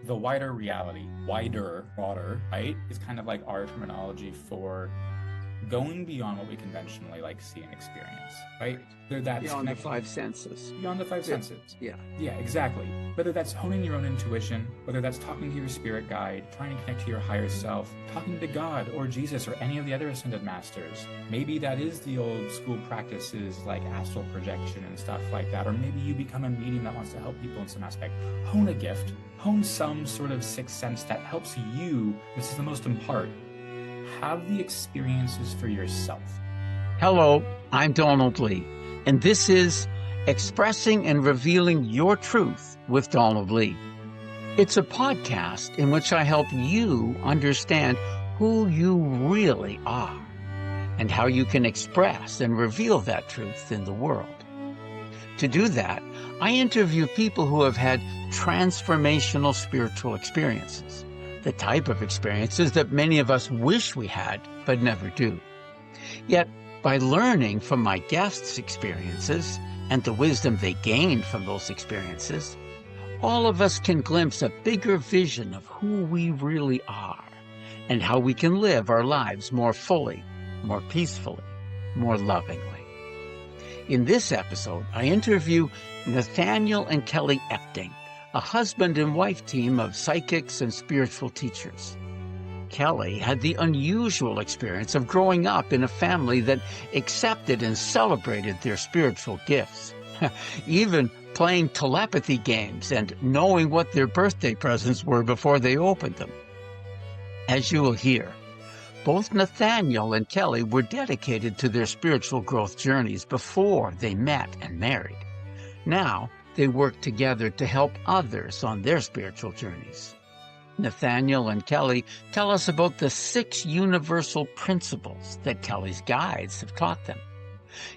the wider reality, broader, right, is kind of like our terminology for going beyond what we conventionally like see and experience, right? Whether that's beyond the five senses. Beyond the five senses. Yeah. Yeah, exactly. Whether that's honing your own intuition, whether that's talking to your spirit guide, trying to connect to your higher self, talking to God or Jesus or any of the other ascended masters. Maybe that is the old school practices like astral projection and stuff like that. Or maybe you become a medium that wants to help people in some aspect. Hone a gift, hone some sort of sixth sense that helps you, this is the most important, have the experiences for yourself. Hello, I'm Donald Lee, and this is Expressing and Revealing Your Truth with Donald Lee. It's a podcast in which I help you understand who you really are and how you can express and reveal that truth in the world. To do that, I interview people who have had transformational spiritual experiences. The type of experiences that many of us wish we had, but never do. Yet, by learning from my guests' experiences and the wisdom they gained from those experiences, all of us can glimpse a bigger vision of who we really are and how we can live our lives more fully, more peacefully, more lovingly. In this episode, I interview Nathaniel and Kelly Epting, a husband and wife team of psychics and spiritual teachers. Kelly had the unusual experience of growing up in a family that accepted and celebrated their spiritual gifts, even playing telepathy games and knowing what their birthday presents were before they opened them. As you will hear, both Nathaniel and Kelly were dedicated to their spiritual growth journeys before they met and married. Now, they work together to help others on their spiritual journeys. Nathaniel and Kelly tell us about the 6 universal principles that Kelly's guides have taught them.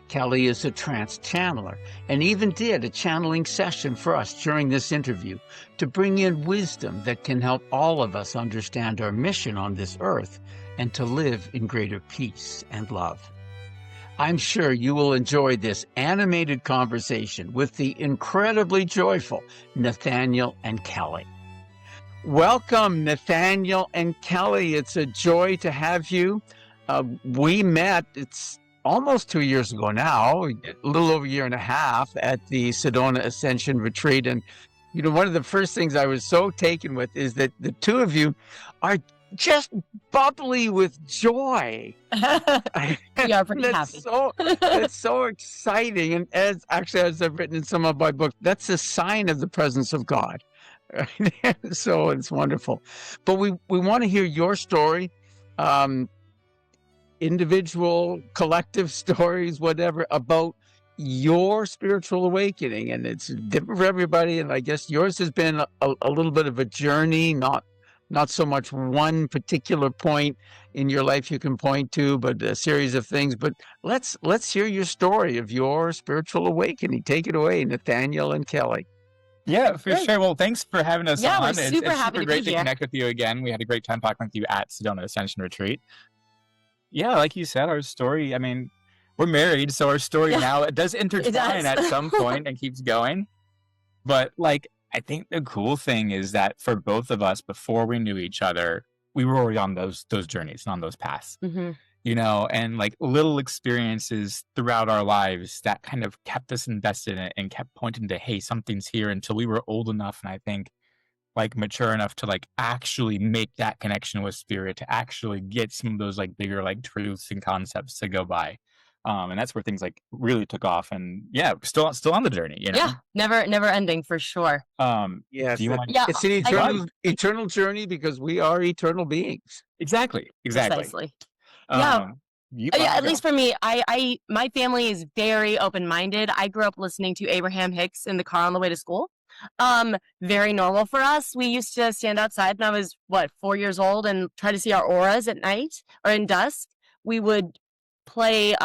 Kelly is a trance channeler and even did a channeling session for us during this interview to bring in wisdom that can help all of us understand our mission on this earth and to live in greater peace and love. I'm sure you will enjoy this animated conversation with the incredibly joyful Nathaniel and Kelly. Welcome, Nathaniel and Kelly. It's a joy to have you. We met, it's almost 2 years ago now, a little over a year and a half at the Sedona Ascension Retreat. And, you know, one of the first things I was so taken with is that the two of you are just bubbly with joy. We are pretty happy. It's so exciting. And as I've written in some of my books, that's a sign of the presence of God. Right? So it's wonderful. But we want to hear your story, individual, collective stories, whatever, about your spiritual awakening. And it's different for everybody. And I guess yours has been a little bit of a journey, not so much one particular point in your life you can point to, but a series of things. But let's hear your story of your spiritual awakening. Take it away, Nathaniel and Kelly. Yeah, for sure. Well, thanks for having us on. We're super happy super great to connect with you again. We had a great time talking with you at Sedona Ascension Retreat. Yeah, like you said, our story, I mean, we're married, so our story now, it does intertwine at some point and keeps going. But like, I think the cool thing is that for both of us, before we knew each other, we were already on those journeys and on those paths, you know, and like little experiences throughout our lives that kind of kept us invested in it and kept pointing to, hey, something's here, until we were old enough and I think like mature enough to like actually make that connection with spirit, to actually get some of those like bigger like truths and concepts to go by. And that's where things like really took off, and yeah, still on the journey, you know? Yeah, never ending for sure. Yes, do you want it's an eternal journey because we are eternal beings. Exactly. Precisely. Yeah, at least for me, my family is very open-minded. I grew up listening to Abraham Hicks in the car on the way to school. Very normal for us. We used to stand outside when I was 4 years old and try to see our auras at night or in dusk. We would play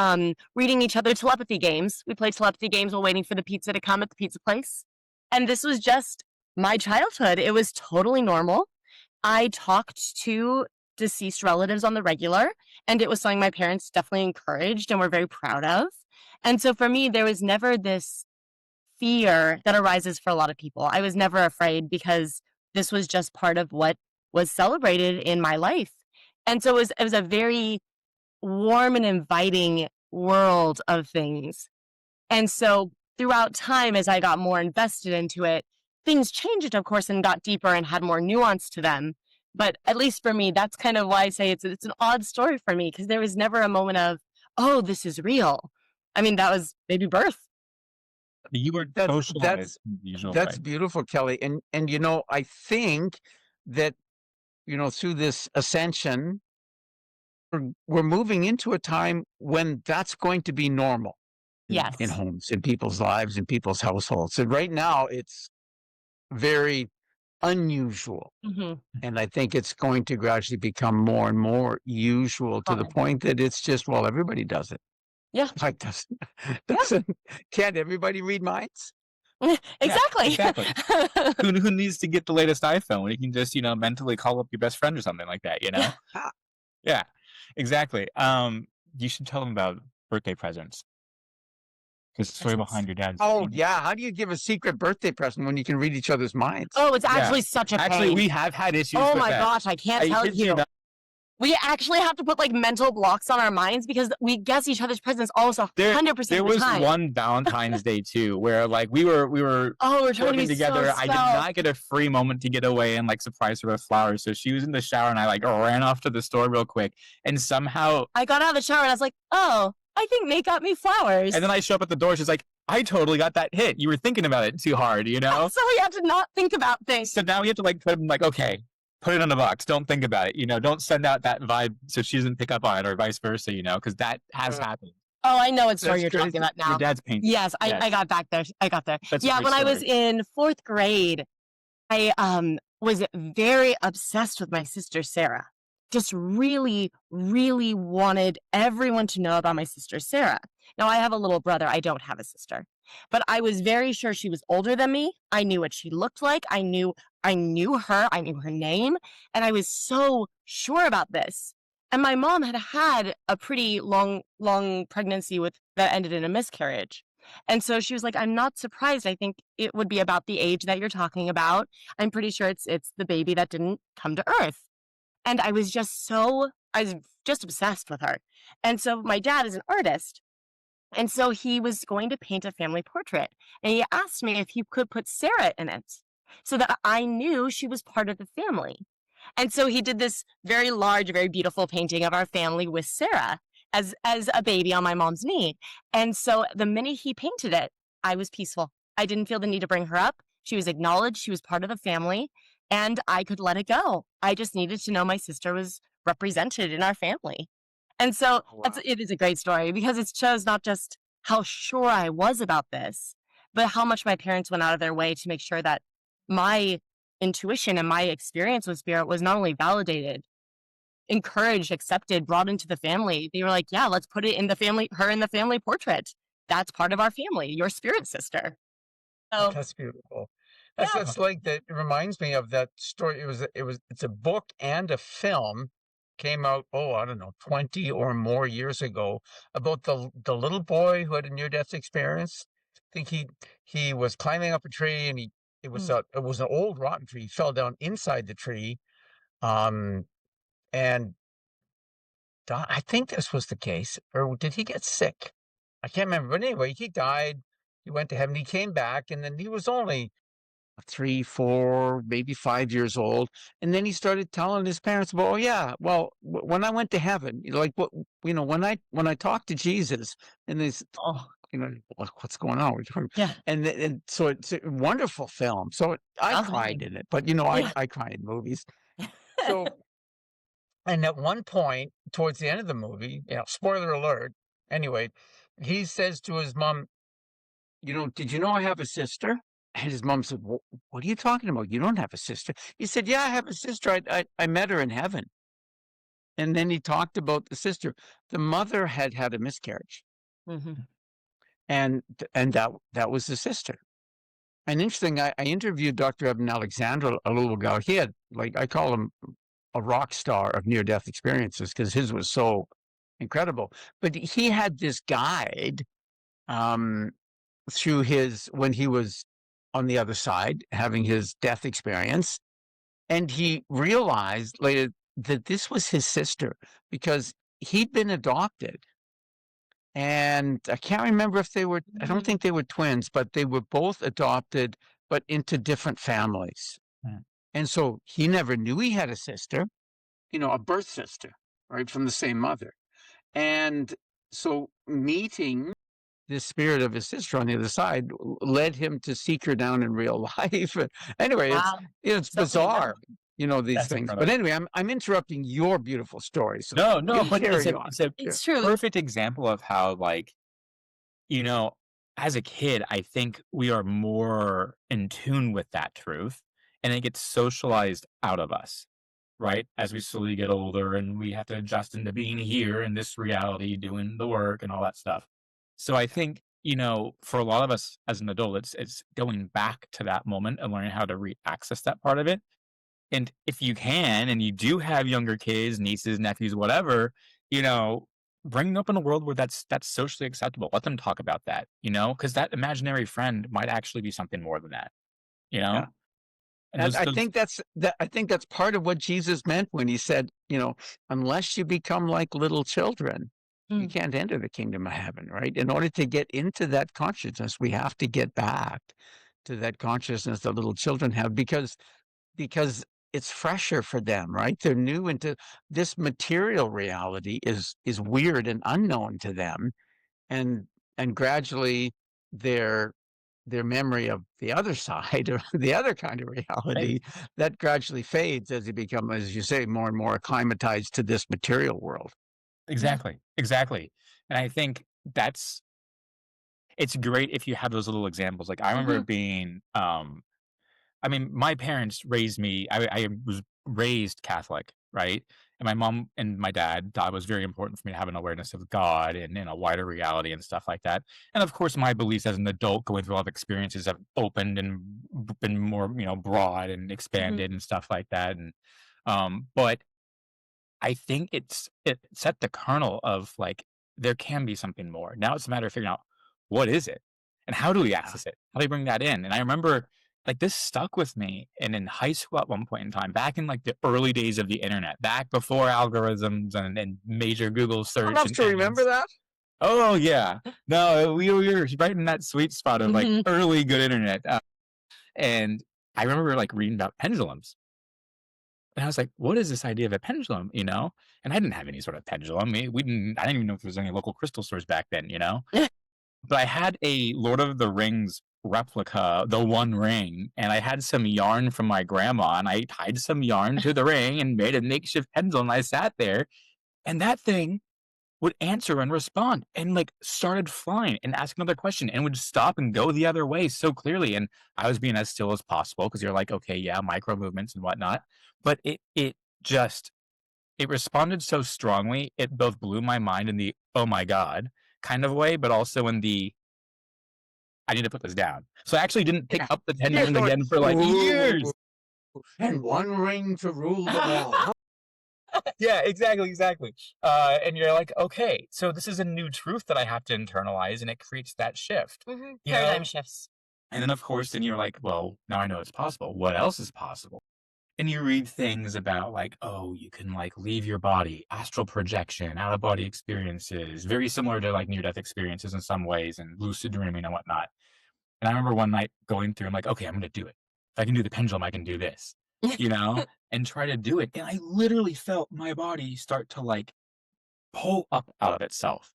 reading each other telepathy games. We played telepathy games while waiting for the pizza to come at the pizza place. And this was just my childhood. It was totally normal. I talked to deceased relatives on the regular, and it was something my parents definitely encouraged and were very proud of. And so for me, there was never this fear that arises for a lot of people. I was never afraid because this was just part of what was celebrated in my life. And so it was a very warm and inviting world of things. And so throughout time, as I got more invested into it, things changed, of course, and got deeper and had more nuance to them. But at least for me, that's kind of why I say it's an odd story for me, because there was never a moment of, oh, this is real. I mean, that was baby birth. You were socialized in the usual That's way. beautiful, Kelly. And you know, I think that, you know, through this ascension, we're moving into a time when that's going to be normal Yes. in homes, in people's lives, in people's households. And right now it's very unusual. Mm-hmm. And I think it's going to gradually become more and more usual to the point that it's just, well, everybody does it. Yeah. Like, can't everybody read minds? Exactly. Yeah, exactly. Who needs to get the latest iPhone? You can just, mentally call up your best friend or something like that, Yeah, exactly. You should tell them about birthday presents. Because the story behind your dad's Oh, painting. yeah. How do you give a secret birthday present when you can read each other's minds? Oh, it's actually such a pain. Actually, we have had issues Oh with my that. gosh, I can't tell kid you. not. We actually have to put like mental blocks on our minds because we guess each other's presents almost 100% of the time. There was one Valentine's Day too, where like we were we're trying to be together. So I did not get a free moment to get away and like surprise her with flowers. So she was in the shower and I like ran off to the store real quick. And somehow I got out of the shower and I was like, oh, I think Nate got me flowers. And then I show up at the door. She's like, I totally got that hit. You were thinking about it too hard, So we have to not think about things. So now we have to like put them like, okay, put it in a box. Don't think about it. Don't send out that vibe so she doesn't pick up on it or vice versa, because that has happened. Oh, I know what story you're talking about now. Your dad's painting. Yes, I got back there. I got there. That's when I was in 4th grade, I was very obsessed with my sister, Sarah. Just really, really wanted everyone to know about my sister, Sarah. Now, I have a little brother. I don't have a sister. But I was very sure she was older than me. I knew what she looked like. I knew her. I knew her name. And I was so sure about this. And my mom had a pretty long pregnancy that ended in a miscarriage. And so she was like, I'm not surprised. I think it would be about the age that you're talking about. I'm pretty sure it's the baby that didn't come to Earth. And I was just obsessed with her. And so my dad is an artist. And so he was going to paint a family portrait. And he asked me if he could put Sarah in it so that I knew she was part of the family. And so he did this very large, very beautiful painting of our family with Sarah as a baby on my mom's knee. And so the minute he painted it, I was peaceful. I didn't feel the need to bring her up. She was acknowledged. She was part of the family. And I could let it go. I just needed to know my sister was represented in our family. And so it is a great story because it shows not just how sure I was about this, but how much my parents went out of their way to make sure that my intuition and my experience with spirit was not only validated, encouraged, accepted, brought into the family. They were like, yeah, let's put it in the family, her in the family portrait. That's part of our family, your spirit sister. So, that's beautiful. That's like that. It reminds me of that story. It's a book and a film came out, I don't know, 20 or more years ago about the little boy who had a near-death experience. I think he was climbing up a tree and it was an old rotten tree. He fell down inside the tree. And I think this was the case, or did he get sick? I can't remember. But anyway, he died. He went to heaven. He came back, and then he was only 3, 4, maybe 5 years old. And then he started telling his parents about, when I went to heaven, when I talked to Jesus, and they said, what's going on? Yeah. And so it's a wonderful film. So I cried in it, but I cry in movies. So, and at one point towards the end of the movie, spoiler alert. Anyway, he says to his mom, did you know I have a sister? And his mom said, what are you talking about? You don't have a sister. He said, yeah, I have a sister. I met her in heaven. And then he talked about the sister. The mother had a miscarriage. Mm-hmm. And that was the sister. And interesting, I interviewed Dr. Eben Alexander a little ago. He had, I call him a rock star of near-death experiences because his was so incredible. But he had this guide through when he was on the other side, having his death experience. And he realized later that this was his sister because he'd been adopted. And I can't remember if they were, I don't think they were twins, but they were both adopted, but into different families. Mm. And so he never knew he had a sister, a birth sister, right, from the same mother. And so meeting the spirit of his sister on the other side led him to seek her down in real life. Anyway, Wow. it's So bizarre, these That's things. incredible. But anyway, I'm interrupting your beautiful story. So No, but carry on. It's true. Perfect example of how, like, as a kid, I think we are more in tune with that truth, and it gets socialized out of us, right? As we slowly get older and we have to adjust into being here in this reality, doing the work and all that stuff. So I think, for a lot of us as an adult, it's going back to that moment and learning how to re-access that part of it. And if you can, and you do have younger kids, nieces, nephews, whatever, you know, bring them up in a world where that's socially acceptable. Let them talk about that, because that imaginary friend might actually be something more than that, you know? Yeah. And And I those think that's part of what Jesus meant when he said, unless you become like little children, you Mm. can't enter the kingdom of heaven, right? In order to get into that consciousness, we have to get back to that consciousness that little children have because it's fresher for them, right? They're new into this material reality is weird and unknown to them, and gradually their memory of the other side or the other kind of right. reality that gradually fades as they become, as you say, more and more acclimatized to this material world. Yeah. Exactly. Exactly. And I think it's great if you have those little examples. Like I remember Mhm. being my parents raised me. I was raised Catholic, right? And my mom and my dad thought it was very important for me to have an awareness of God and a wider reality and stuff like that. And of course, my beliefs as an adult going through a lot of experiences have opened and been more, broad and Mhm. expanded and stuff like that. And but I think it set the kernel of like there can be something more. Now it's a matter of figuring out what is it and how do we Yeah. access it? How do we bring that in? And I remember like this stuck with me. And in high school at one point in time, back in like the early days of the internet, back before algorithms and major Google search Enough and to remember ads. that? Oh yeah, no, we were right in that sweet spot of like Mhm. early good internet. And I remember like reading about pendulums. And I was like, "What is this idea of a pendulum?" And I didn't have any sort of pendulum. I didn't even know if there was any local crystal stores back then. But I had a Lord of the Rings replica, the One Ring, and I had some yarn from my grandma, and I tied some yarn to the ring and made a makeshift pendulum. I sat there, and that thing would answer and respond and like started flying and ask another question and would stop and go the other way so clearly. And I was being as still as possible because you're like, okay, yeah, micro movements and whatnot. But just it responded so strongly, it both blew my mind in the oh my God kind of way, but also in the I need to put this down. So I actually didn't pick Yeah. up the You're pendulum going, again for like "Ooh, years. and one ring to rule them all." Yeah, exactly. And you're like, okay, so this is a new truth that I have to internalize, and it creates that shift. Mhm. You Paradigm know? shifts. And then, of course, then you're like, well, now I know it's possible. What else is possible? And you read things about like, oh, you can like leave your body, astral projection, out of body experiences, very similar to like near death experiences in some ways, and lucid dreaming and whatnot. And I remember one night going through, I'm like, okay, I'm going to do it. If I can do the pendulum, I can do this, and try to do it. And I literally felt my body start to like pull up out of itself.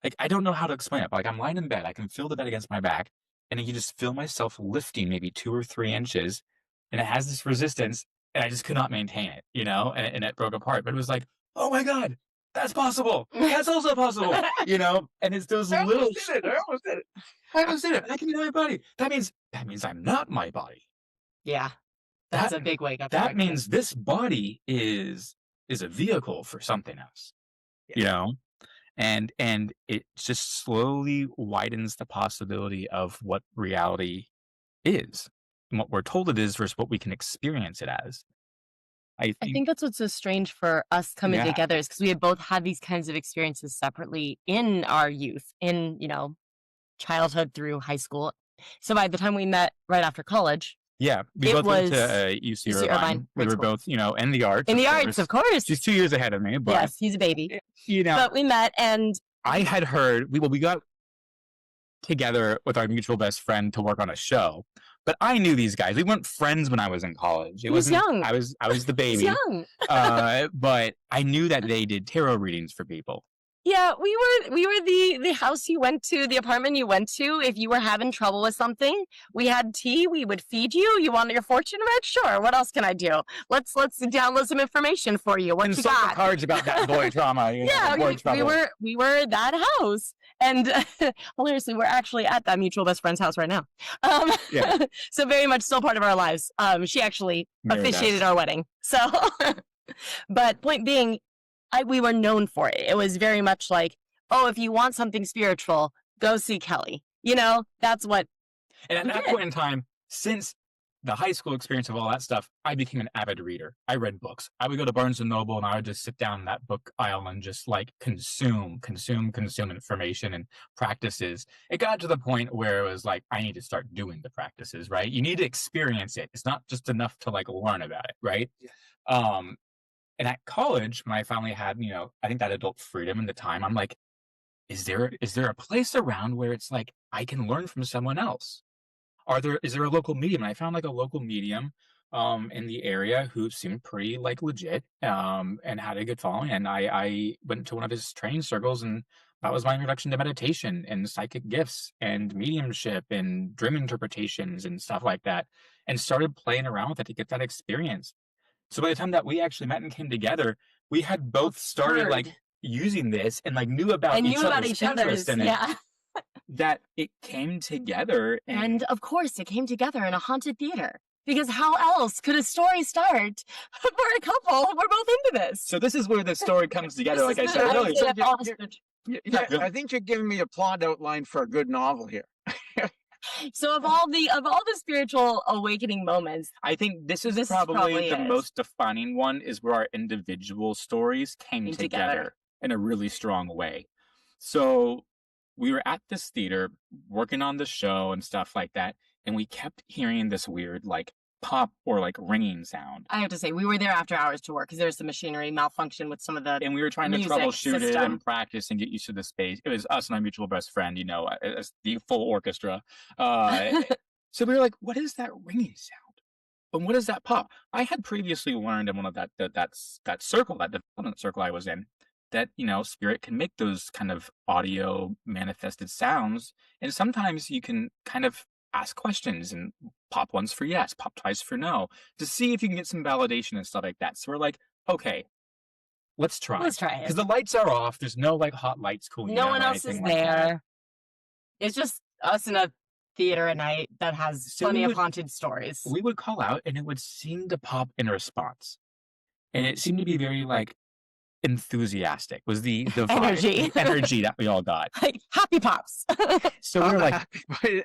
Like, I don't know how to explain it, but like I'm lying in bed, I can feel the bed against my back, and I can just feel myself lifting maybe 2 or 3 inches, and it has this resistance, and I just could not maintain it, and it broke apart. But it was like, oh my God, that's possible. That's also possible. And it's those I little almost did it. I almost did it. I almost did it. I can be my body. That means I'm not my body. Yeah. That's That a big wake up. that means this body is a vehicle for something else. You know? And it just slowly widens the possibility of what reality is and what we're told it is versus what we can experience it as. I I think think that's what's so strange for us coming yeah. together is because we had both had these kinds of experiences separately in our youth, in, childhood through high school. So by the time we met right after college, Yeah, we both went to UC Irvine. We were both, in the arts. In the arts, of course. She's 2 years ahead of me, but yes, he's a baby. But we met, and I had heard we got together with our mutual best friend to work on a show. But I knew these guys. We weren't friends when I was in college. He was young. I was the baby. He was young. But I knew that they did tarot readings for people. Yeah, we were the house you went to, the apartment you went to. If you were having trouble with something, we had tea. We would feed you. You wanted your fortune read? Sure. What else can I do? Let's download some information for you. What you got? Cards about that boy trauma. We were that house, and hilariously, we're actually at that mutual best friend's house right now. So very much still part of our lives. She actually officiated our wedding. So, but point being, we were known for it. It was very much like, oh, if you want something spiritual, go see Kelly. That's what. And at that point in time, since the high school experience of all that stuff, I became an avid reader. I read books. I would go to Barnes & Noble and I would just sit down in that book aisle and just like consume information and practices. It got to the point where it was like, I need to start doing the practices, right? You need to experience it. It's not just enough to like learn about it, right? Yeah. And at college, when I finally had, I think that adult freedom in the time, I'm like, is there a place around where it's like, I can learn from someone else? Is there a local medium? And I found like a local medium in the area who seemed pretty like legit and had a good following. And I went to one of his training circles, and that was my introduction to meditation and psychic gifts and mediumship and dream interpretations and stuff like that, and started playing around with it to get that experience. So by the time that we actually met and came together, we had both started like using this and like knew about each other's interest in it. Yeah. That it came together. And of course, it came together in a haunted theater. Because how else could a story start for a couple? We're both into this. So this is where the story comes together, like I said earlier. I think you're giving me a plot outline for a good novel here. So of all the spiritual awakening moments, I think this probably the most defining one, is where our individual stories came together in a really strong way. So we were at this theater working on the show and stuff like that, and we kept hearing this weird like pop or like ringing sound. I have to say, we were there after hours to work because there's some machinery malfunction with some of the and we were trying to troubleshoot it and practice and get used to the space. It was us and our mutual best friend, the full orchestra. So we were like, what is that ringing sound? And what is that pop? I had previously learned in one of that circle, that development circle I was in, that, spirit can make those kind of audio manifested sounds. And sometimes you can kind of ask questions and pop once for yes, pop twice for no, to see if you can get some validation and stuff like that. So we're like, okay, let's try it. Because the lights are off. There's no like hot lights cooling down. No one else is there. It's just us in a theater at night that has plenty of haunted stories. We would call out and it would seem to pop in response. And it seemed to be very like enthusiastic was the energy that we all got, like happy pops. So we were like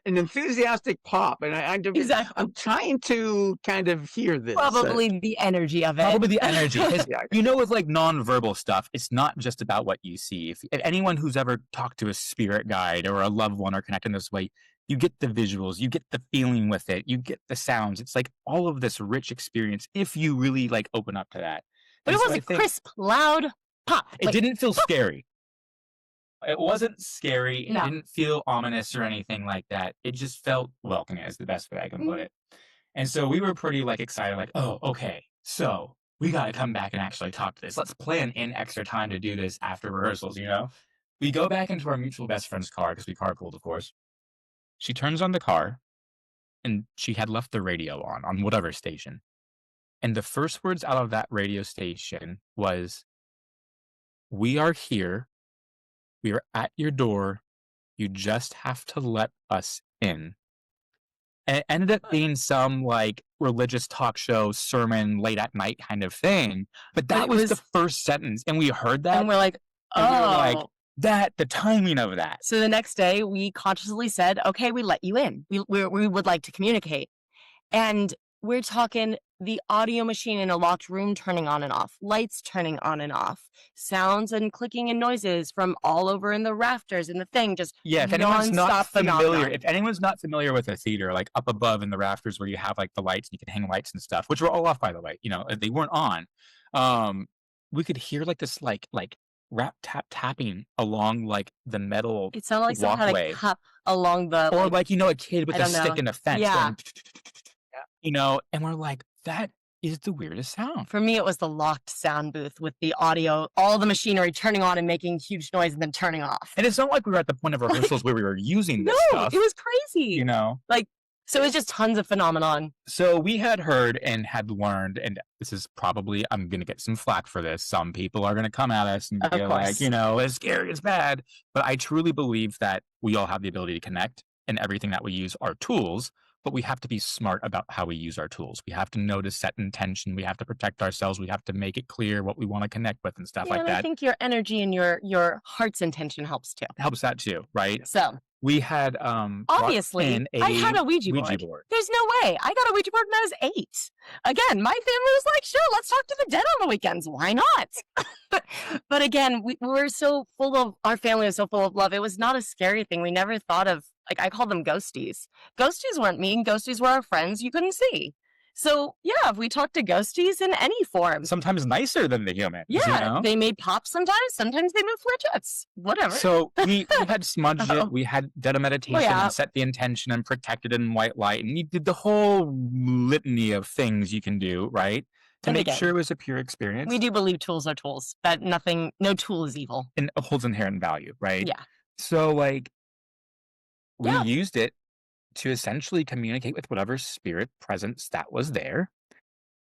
an enthusiastic pop, and I'm trying to kind of hear this. Probably the energy of it. Probably the energy. With like non-verbal stuff, it's not just about what you see. If anyone who's ever talked to a spirit guide or a loved one or connected in this way, you get the visuals, you get the feeling with it, you get the sounds. It's like all of this rich experience if you really like open up to that. But it was a crisp, loud pop. It didn't feel scary. It wasn't scary. It didn't feel ominous or anything like that. It just felt welcoming, is the best way I can put it. And so we were pretty like excited, like, oh, okay, so we got to come back and actually talk to this. Let's plan in extra time to do this after rehearsals, We go back into our mutual best friend's car, because we carpooled, of course. She turns on the car, and she had left the radio on whatever station. And the first words out of that radio station was, "We are here. We are at your door. You just have to let us in." And it ended up being some like religious talk show sermon late at night kind of thing. But that was the first sentence. And we heard that. And we're like, oh. And we were like, the timing of that. So the next day we consciously said, okay, we let you in. We would like to communicate. And we're talking the audio machine in a locked room turning on and off, lights turning on and off, sounds and clicking and noises from all over in the rafters and the thing, just Yeah, if anyone's not nonstop familiar, phenomenon. if anyone's not familiar with a theater, like up above in the rafters where you have like the lights, you can hang lights and stuff, which were all off by the way, they weren't on. We could hear like this like rap tapping along like the metal It sounded like someone had a walkway. cup along the Or like a kid with I a don't know. stick in a fence Yeah. going, and we're like, that is the weirdest sound. For me, it was the locked sound booth with the audio, all the machinery turning on and making huge noise and then turning off. And it's not like we were at the point of rehearsals where we were using this No, stuff. it was crazy. Like, so it was just tons of phenomenon. So we had heard and had learned, and this is probably, I'm going to get some flack for this. Some people are going to come at us and be like, it's scary, it's bad. But I truly believe that we all have the ability to connect, and everything that we use are tools, but we have to be smart about how we use our tools. We have to know to set intention. We have to protect ourselves. We have to make it clear what we want to connect with and stuff like and that. I think your energy and your heart's intention helps too. Helps that too, right? So we had obviously I had a Ouija board. There's no way. I got a Ouija board when I was 8. Again, my family was like, sure, let's talk to the dead on the weekends. Why not? But again, we're so full of, our family was so full of love. It was not a scary thing. We never thought of, like, I call them ghosties. Ghosties weren't mean. Ghosties were our friends you couldn't see. So, yeah, we talked to ghosties in any form. Sometimes nicer than the humans. Yeah, they made pops sometimes. Sometimes they moved Florjets. Whatever. So we had smudged it. We had done a meditation and set the intention and protected it in white light. And you did the whole litany of things you can do, right? To make sure it was a pure experience. We do believe tools are tools. That no tool is evil. And it holds inherent value, right? Yeah. So, like, we used it to essentially communicate with whatever spirit presence that was there.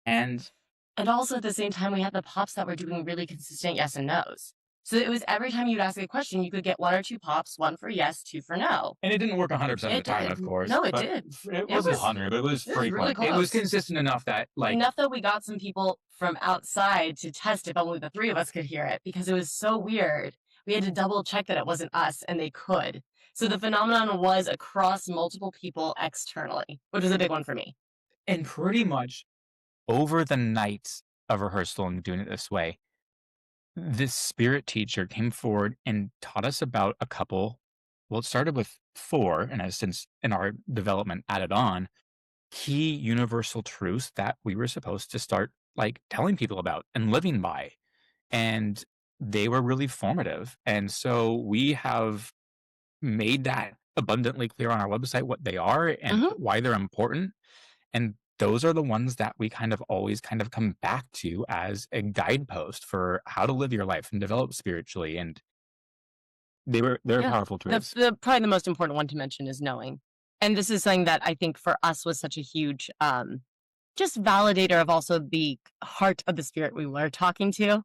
And also at the same time, we had the pops that were doing really consistent yes and no's. So it was every time you'd ask a question, you could get 1 or 2 pops, 1 for yes, 2 for no. And it didn't work 100% of the time, of course. No, it did. It wasn't 100, but it was frequent. Really close. It was consistent enough that, like... Enough that we got some people from outside to test if only the 3 of us could hear it, because it was so weird. We had to double check that it wasn't us, and they could. So the phenomenon was across multiple people externally, which was a big one for me. And pretty much over the nights of rehearsal and doing it this way, this spirit teacher came forward and taught us about a couple. Well, it started with 4, and has since in our development added on key universal truths that we were supposed to start like telling people about and living by. And they were really formative. And so we have made that abundantly clear on our website what they are and why they're important. And those are the ones that we kind of always kind of come back to as a guidepost for how to live your life and develop spiritually. And they're powerful truths. Probably the most important one to mention is knowing. And this is something that I think for us was such a huge just validator of also the heart of the spirit we were talking to.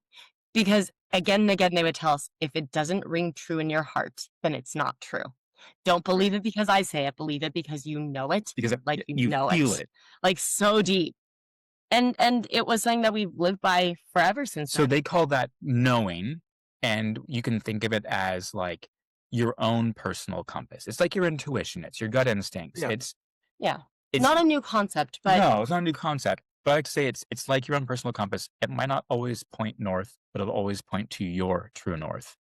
Because again and again, they would tell us, if it doesn't ring true in your heart, then it's not true. Don't believe it because I say it. Believe it because you know it. Because like you know feel it. Like so deep. And it was something that we've lived by forever since then. So they call that knowing, and you can think of it as like your own personal compass. It's like your intuition. It's your gut instincts. Yeah. It's not a new concept, but no, it's not a new concept. But I like to say it's like your own personal compass. It might not always point north, but it'll always point to your true north.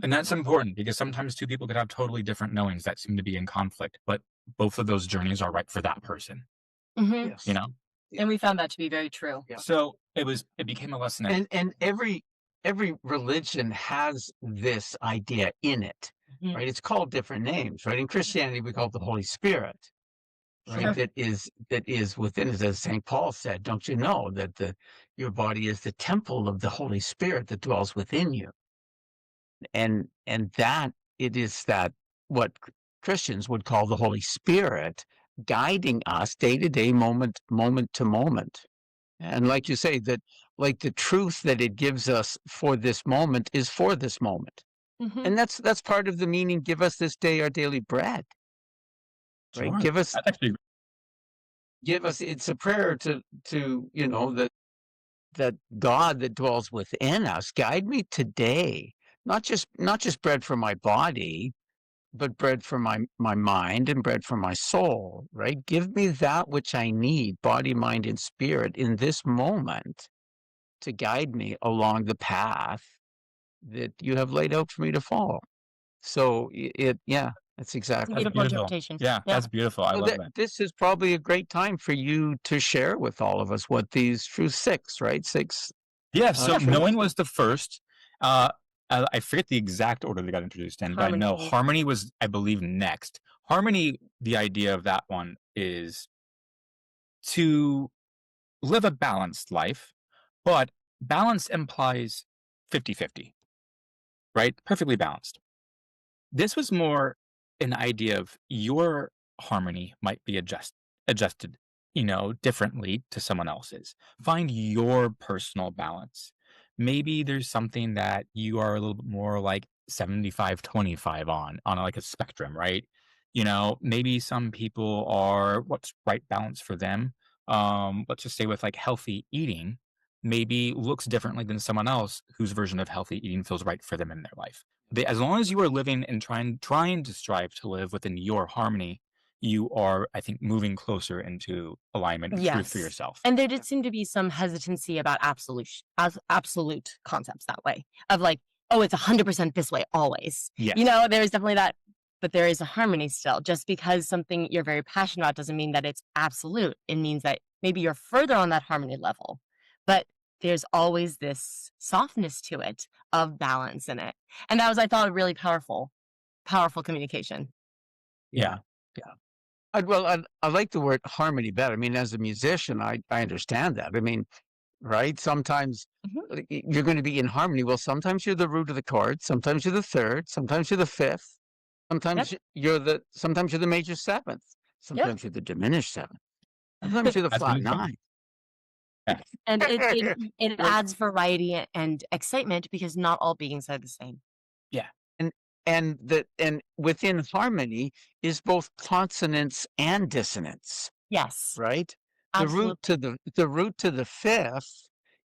And that's important because sometimes 2 people could have totally different knowings that seem to be in conflict, but both of those journeys are right for that person. Yes. And we found that to be very true. Yeah. So it became a lesson. And every religion has this idea in it, right? It's called different names, right? In Christianity, we call it the Holy Spirit. Right? Sure. That is within us, as St. Paul said. Don't you know that your body is the temple of the Holy Spirit that dwells within you, and that it is that what Christians would call the Holy Spirit guiding us day to day, moment to moment, and like you say, that like the truth that it gives us for this moment is for this moment, and that's part of the meaning. Give us this day our daily bread. Right. Sure. Give us. It's a prayer to that God that dwells within us guide me today. Not just bread for my body, but bread for my mind and bread for my soul, right? Give me that which I need, body, mind, and spirit in this moment to guide me along the path that you have laid out for me to follow. So yeah, that's It's a exactly. That's beautiful beautiful. interpretation. Yeah, Yeah. that's beautiful. I So love that. this is probably a great time for you to share with all of us what these truth six, right? Six Yeah, so truths. knowing was the first. Uh, I forget the exact order they got introduced in, but I know Harmony. harmony was, I believe, next. Harmony, the idea of that one is to live a balanced life, but balance implies 50-50, right? Perfectly balanced. This was more an idea of your harmony might be adjusted, differently to someone else's. Find your personal balance. Maybe there's something that you are a little bit more like 75-25 on like a spectrum, right? Maybe some people are what's right balance for them. Let's just say with like healthy eating, maybe looks differently than someone else whose version of healthy eating feels right for them in their life. As long as you are living and trying to strive to live within your harmony, you are, I think, moving closer into alignment and truth for Yes. yourself. And there did seem to be some hesitancy about absolute concepts that way of like, oh, it's 100% this way always. Yes. There is definitely that, but there is a harmony still. Just because something you're very passionate about doesn't mean that it's absolute. It means that maybe you're further on that harmony level, but there's always this softness to it of balance in it. And that was, I thought, a really powerful communication. Yeah. I like the word harmony better. I mean, as a musician, I understand that. I mean, right? Sometimes you're going to be in harmony. Well, sometimes you're the root of the chord. Sometimes you're the third. Sometimes you're the fifth. Sometimes you're the major seventh. Sometimes you're the diminished seventh. Sometimes you're the That's flat really fun. nine. And it adds variety and excitement because not all beings are the same. Yeah. And within harmony is both consonance and dissonance. Yes. Right? Absolutely. The root to the fifth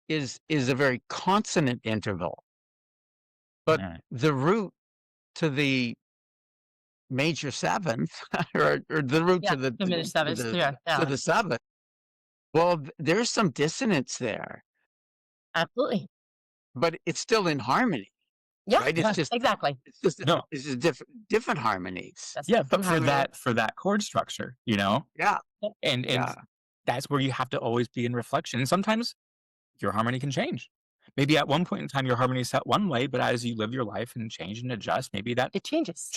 is a very consonant interval. But the root to the major seventh or the root to the diminished seventh. to the seventh. Well, there's some dissonance there. Absolutely. But it's still in harmony. Yeah, right? It's just exactly. It's just different harmonies. But for that chord structure, Yeah. and that's where you have to always be in reflection. And sometimes your harmony can change. Maybe at one point in time your harmony is set one way, but as you live your life and change and adjust, maybe that it changes.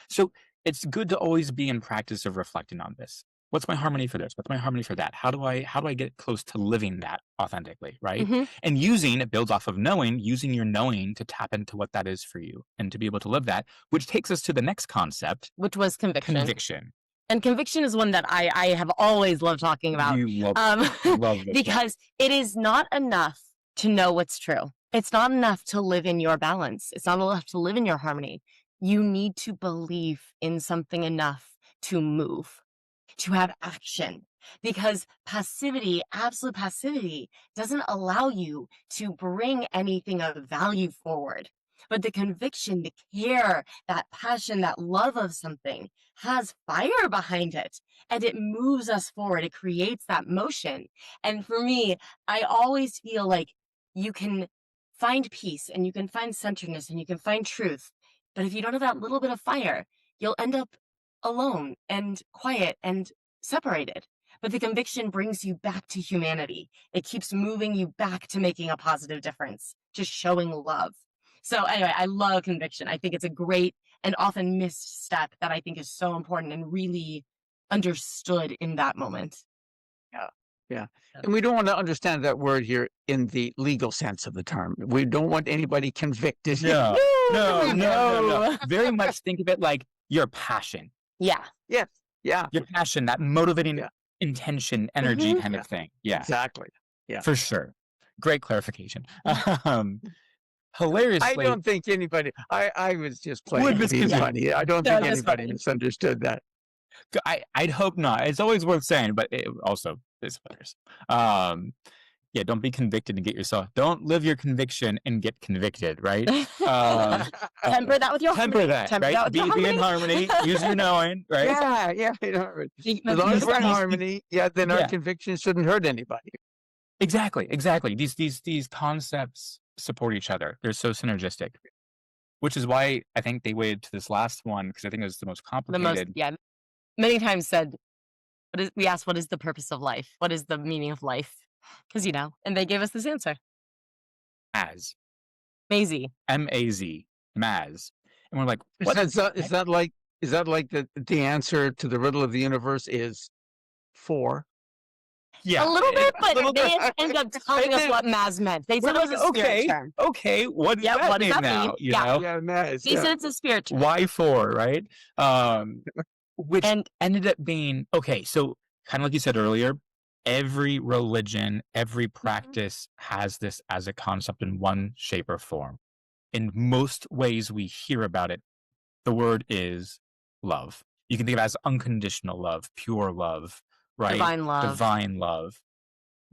So it's good to always be in practice of reflecting on this. What's my harmony for this? What's my harmony for that? How do I get close to living that authentically, right? And it builds off of using your knowing to tap into what that is for you and to be able to live that, which takes us to the next concept, which was conviction. And conviction is one that I have always loved talking about. Love because it is not enough to know what's true. It's not enough to live in your balance. It's not enough to live in your harmony. You need to believe in something enough to move, to have action. Because absolute passivity, doesn't allow you to bring anything of value forward. But the conviction, the care, that passion, that love of something has fire behind it, and it moves us forward. It creates that motion. And for me, I always feel like you can find peace and you can find centeredness and you can find truth. But if you don't have that little bit of fire, you'll end up alone and quiet and separated. But the conviction brings you back to humanity. It keeps moving you back to making a positive difference, just showing love. So anyway, I love conviction. I think it's a great and often missed step that I think is so important and really understood in that moment. Yeah. And we don't want to understand that word here in the legal sense of the term. We don't want anybody convicted. No. Very much think of it like your passion. Yeah. Yes. Yeah. Your passion, that motivating intention, energy kind of thing. Yeah. Exactly. Yeah. For sure. Great clarification. Hilariously, I don't think anybody. I was just playing to be funny. I don't think anybody misunderstood that. I'd hope not. It's always worth saying, but it also is hilarious. Yeah, don't be convicted and get yourself. Don't live your conviction and get convicted, right? Temper that with your Temper that, Temper right? that with your Be in harmony. Use your knowing, right? Yeah. As Let's long as use we're in that. harmony, then our Yeah. convictions shouldn't hurt anybody. Exactly. These concepts support each other. They're so synergistic, which is why I think they waited to this last one, because I think it was the most complicated. Many times said, we asked, what is the purpose of life? What is the meaning of life? Because, and they gave us this answer. Maz. Maisie. M-A-Z. Maz. And we're like, what? Is that like the answer to the riddle of the universe is 4? A Yeah. little bit, but they ended up telling us what Maz meant. They said it was a spirit term. Okay, what does that mean now? You know? Yeah, Maz. They said it's a spirit term. Why 4, right? Which ended up being, okay, so kind of like you said earlier, every religion, every practice has this as a concept in one shape or form. In most ways we hear about it, the word is love. You can think of it as unconditional love, pure love, right? Divine love.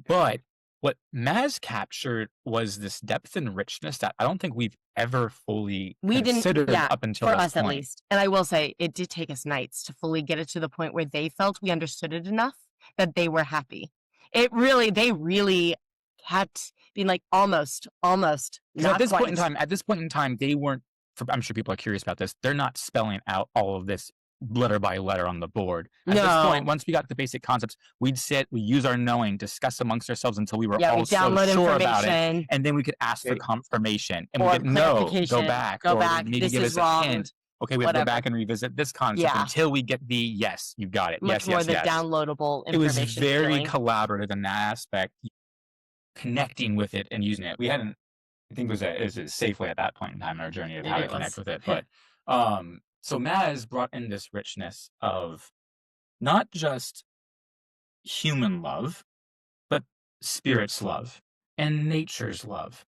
But what Maz captured was this depth and richness that I don't think we've ever fully considered up until for this us point. At least. And I will say, it did take us nights to fully get it to the point where they felt we understood it enough that they were happy. They really kept being like, almost. At this point in time, they weren't. I'm sure people are curious about this. They're not spelling out all of this letter by letter on the board. At this point, once we got the basic concepts, we'd sit, we use our knowing, discuss amongst ourselves until we were all so sure about it, and then we could ask for confirmation, and we could go back, maybe give us a hint. Okay, we have to go back and revisit this concept until we get the yes, you got it. Much more the downloadable information. It was very collaborative in that aspect, connecting with it and using it. We hadn't, I think it was safely at that point in time in our journey of how to connect with it, but so Maz brought in this richness of not just human love, but spirit's love and nature's love.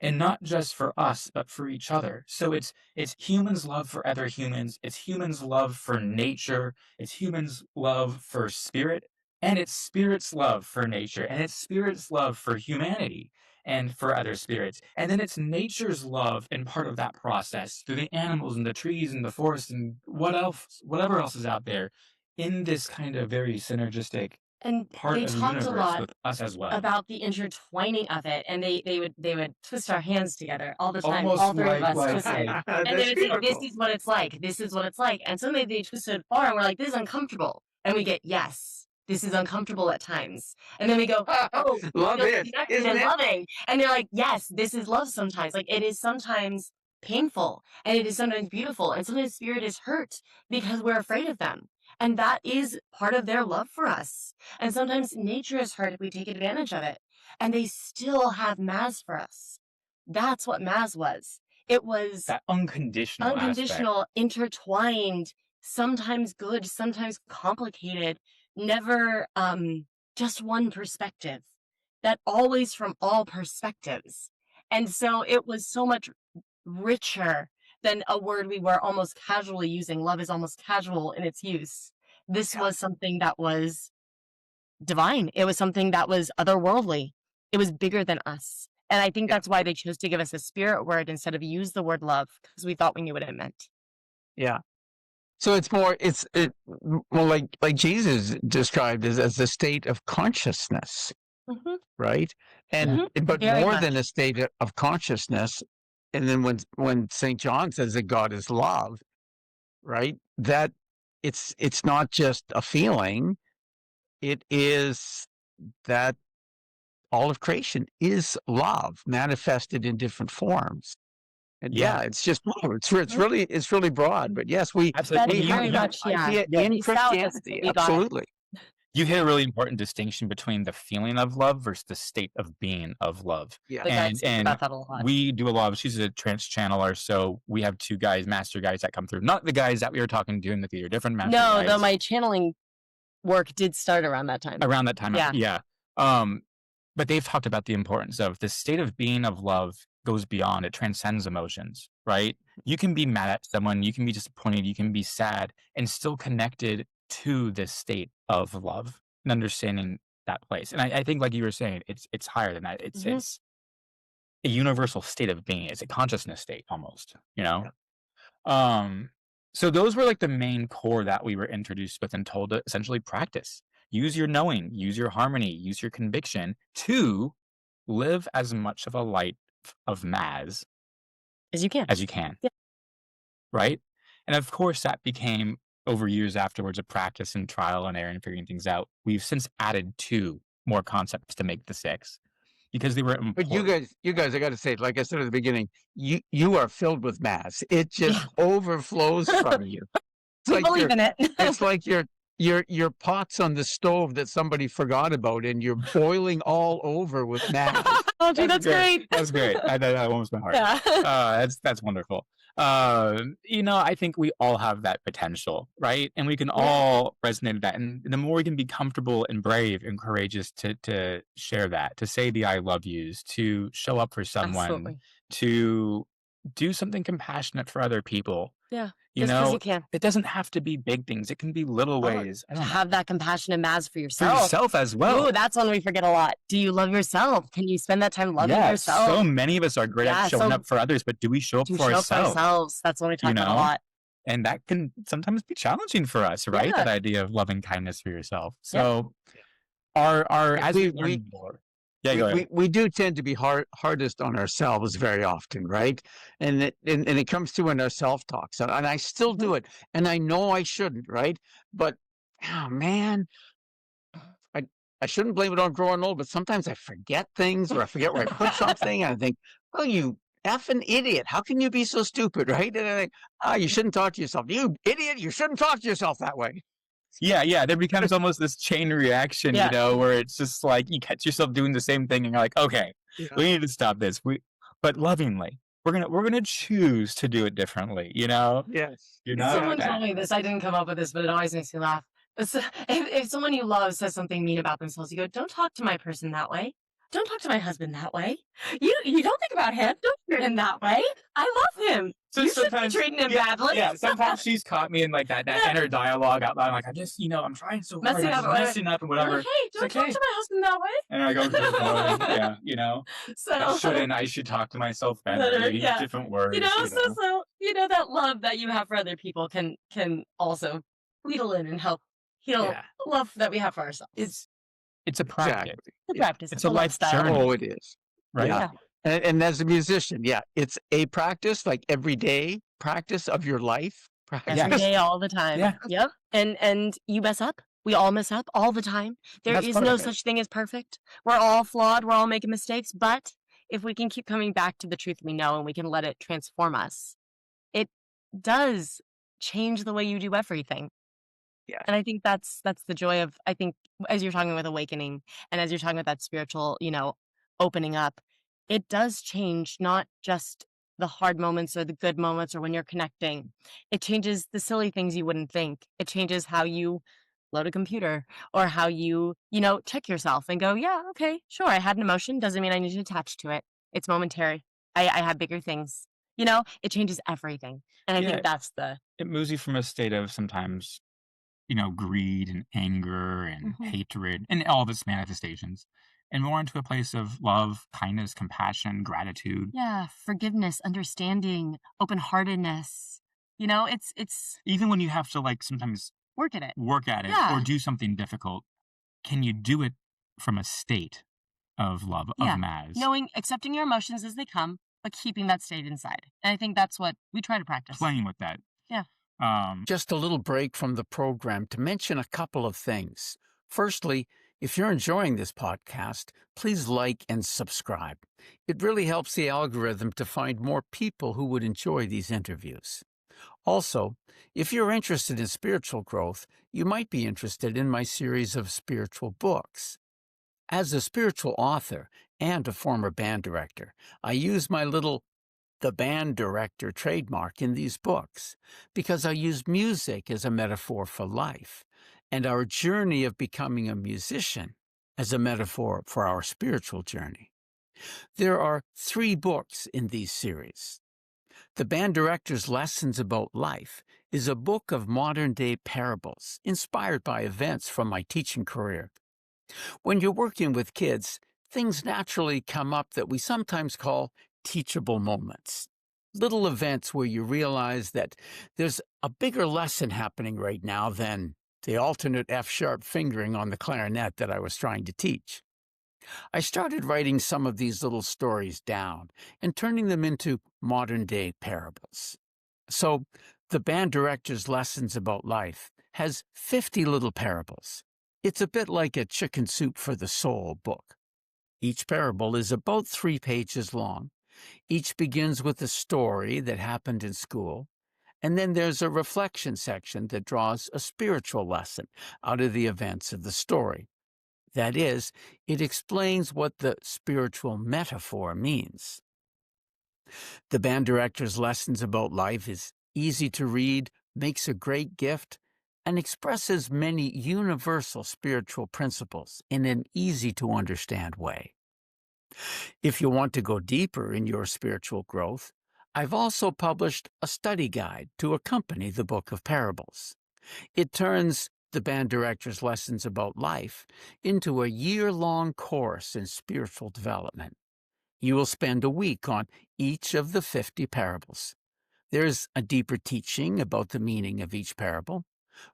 And not just for us, but for each other. So it's humans' love for other humans, it's humans' love for nature, it's humans' love for spirit, and it's spirit's love for nature, and it's spirit's love for humanity and for other spirits. And then it's nature's love and part of that process through the animals and the trees and the forest and whatever else is out there in this kind of very synergistic part of the universe with us as well. About the intertwining of it, and they would twist our hands together all the time, all three of us twisted. And they would say, this is what it's like, this is what it's like. And suddenly they twisted far and we're like, this is uncomfortable. And we get, yes, this is uncomfortable at times. And then we go, oh, love it, isn't it? Loving. And they're like, yes, this is love sometimes. Like, it is sometimes painful, and it is sometimes beautiful, and sometimes spirit is hurt because we're afraid of them. And that is part of their love for us. And sometimes nature is hurt if we take advantage of it. And they still have Maz for us. That's what Maz was. It was that unconditional aspect. Intertwined, sometimes good, sometimes complicated, never just one perspective. That always from all perspectives. And so it was so much richer than a word we were almost casually using. Love is almost casual in its use. This was something that was divine. It was something that was otherworldly. It was bigger than us. And I think that's why they chose to give us a spirit word instead of use the word love, because we thought we knew what it meant. Yeah. So it's more like Jesus described as a state of consciousness, right? And but very more much than a state of consciousness. And then when St. John says that God is love, right? That it's not just a feeling. It is that all of creation is love manifested in different forms. And it's just it's really broad. But yes, we absolutely very much in Christianity. Absolutely. You hit a really important distinction between the feeling of love versus the state of being of love. Yeah. And we do a lot of, she's a trance channeler, so we have 2 guys, master guys that come through. Not the guys that we were talking to in the theater, different master guys. No, though my channeling work did start around that time. Yeah. But they've talked about the importance of the state of being of love goes beyond, it transcends emotions, right? You can be mad at someone, you can be disappointed, you can be sad, and still connected to this state of love and understanding that place. And I think, like you were saying, it's higher than that. Mhm. It's a universal state of being. It's a consciousness state almost, you know? Um, so those were like the main core that we were introduced with and told to essentially practice. Use your knowing, use your harmony, use your conviction to live as much of a light of Maz As you can. as you can. Yeah. Right? And of course, that became over years afterwards a practice and trial and error and figuring things out. We've since added 2 more concepts to make the 6 because they were But important. you guys, I got to say, like I said at the beginning, you are filled with mass. It just Yeah. overflows from you. It's We like believe in it. it's like your pots on the stove that somebody forgot about, and you're boiling all over with mass. Oh, gee, that's great. That's great. That warms my heart. Yeah. That's wonderful. I think we all have that potential, right? And we can all resonate with that. And the more we can be comfortable and brave and courageous to share that, to say the I love yous, to show up for someone, Absolutely. to do something compassionate for other people. Yeah. You Just 'cause know, you can. it doesn't have to be big things. It can be little ways. I don't know. Have that compassion and Maz for For yourself. yourself as well. Ooh, that's one we forget a lot. Do you love yourself? Can you spend that time loving Yeah, yourself? so many of us are great Yeah, at showing so up for others, but do we show up do for show up for ourselves? ourselves. That's one we talk You about a know? lot. And that can sometimes be challenging for us, right? Yeah. That idea of loving kindness for yourself. Yeah. So our as we we learn more. Yeah, go ahead. we do tend to be hardest on ourselves very often, right? And it comes through in our self-talk. So, and I still do it, and I know I shouldn't, right? But oh man, I shouldn't blame it on growing old, but sometimes I forget things or I forget where I put something, and I think, well, you effing idiot, how can you be so stupid, right? And I think, you shouldn't talk to yourself. You idiot, you shouldn't talk to yourself that way. Yeah. There becomes almost this chain reaction, Yeah. where it's just like you catch yourself doing the same thing and you're like, okay, we need to stop this. But lovingly, we're gonna choose to do it differently, Yes. You're not Someone that. told me this. I didn't come up with this, but it always makes me laugh. If someone you love says something mean about themselves, you go, "Don't talk to my person that way. Don't talk to my husband that way. You don't think about him. Don't treat him that way. I love him. So You shouldn't be sometimes- treating him badly." Yeah, sometimes she's caught me in like that Yeah. inner dialogue out loud. Like I'm I'm trying so hard, Messing I'm up, just right? messing up and You're whatever. like, "Hey, don't like, talk "Hey." to my husband that way. And I go, yeah, So I should talk to myself better. Use Yeah. different words. that love that you have for other people can also wheedle in and help heal Yeah. the love that we have for ourselves. It's a practice, Exactly. The practice. It's a life lifestyle. journey. Oh, it is. right? Yeah. And as a musician, it's a practice, like everyday practice of your life. Practice. Every day, all the time. Yeah. Yep. And you mess up. We all mess up all the time. There That's is part no of it. such thing as perfect. We're all flawed. We're all making mistakes. But if we can keep coming back to the truth we know and we can let it transform us, it does change the way you do everything. Yeah. And I think that's the joy of, I think, as you're talking with awakening and as you're talking with that spiritual, opening up, it does change not just the hard moments or the good moments or when you're connecting. It changes the silly things you wouldn't think. It changes how you load a computer or how you, check yourself and go, yeah, okay, sure. I had an emotion. Doesn't mean I need to attach to it. It's momentary. I have bigger things. It changes everything. And I Yeah. think that's It moves you from a state of sometimes, greed and anger and Mhm. hatred and all of its manifestations, and more into a place of love, kindness, compassion, gratitude. forgiveness, understanding, open-heartedness. It's Even when you have to sometimes work at it. work at it Yeah. or do something difficult, can you do it from a state of love, Yeah. of Maz? Accepting your emotions as they come, but keeping that state inside. And I think that's what we try to practice. Playing with that. Yeah. Just a little break from the program to mention a couple of things. Firstly, if you're enjoying this podcast, please like and subscribe. It really helps the algorithm to find more people who would enjoy these interviews. Also, if you're interested in spiritual growth, you might be interested in my series of spiritual books. As a spiritual author and a former band director, I use my little "the band director" trademark in these books because I use music as a metaphor for life and our journey of becoming a musician as a metaphor for our spiritual journey. There are 3 books in these series. The Band Director's Lessons About Life is a book of modern-day parables inspired by events from my teaching career. When you're working with kids, things naturally come up that we sometimes call teachable moments. Little events where you realize that there's a bigger lesson happening right now than the alternate F sharp fingering on the clarinet that I was trying to teach. I started writing some of these little stories down and turning them into modern day parables. So, the band director's lessons about life has 50 little parables. It's a bit like a chicken soup for the soul book. Each parable is about 3 pages long. Each begins with a story that happened in school, and then there's a reflection section that draws a spiritual lesson out of the events of the story. That is, it explains what the spiritual metaphor means. The band director's lessons about life is easy to read, makes a great gift, and expresses many universal spiritual principles in an easy to understand way. If you want to go deeper in your spiritual growth, I've also published a study guide to accompany the book of parables. It turns the band director's lessons about life into a year-long course in spiritual development. You will spend a week on each of the 50 parables. There's a deeper teaching about the meaning of each parable,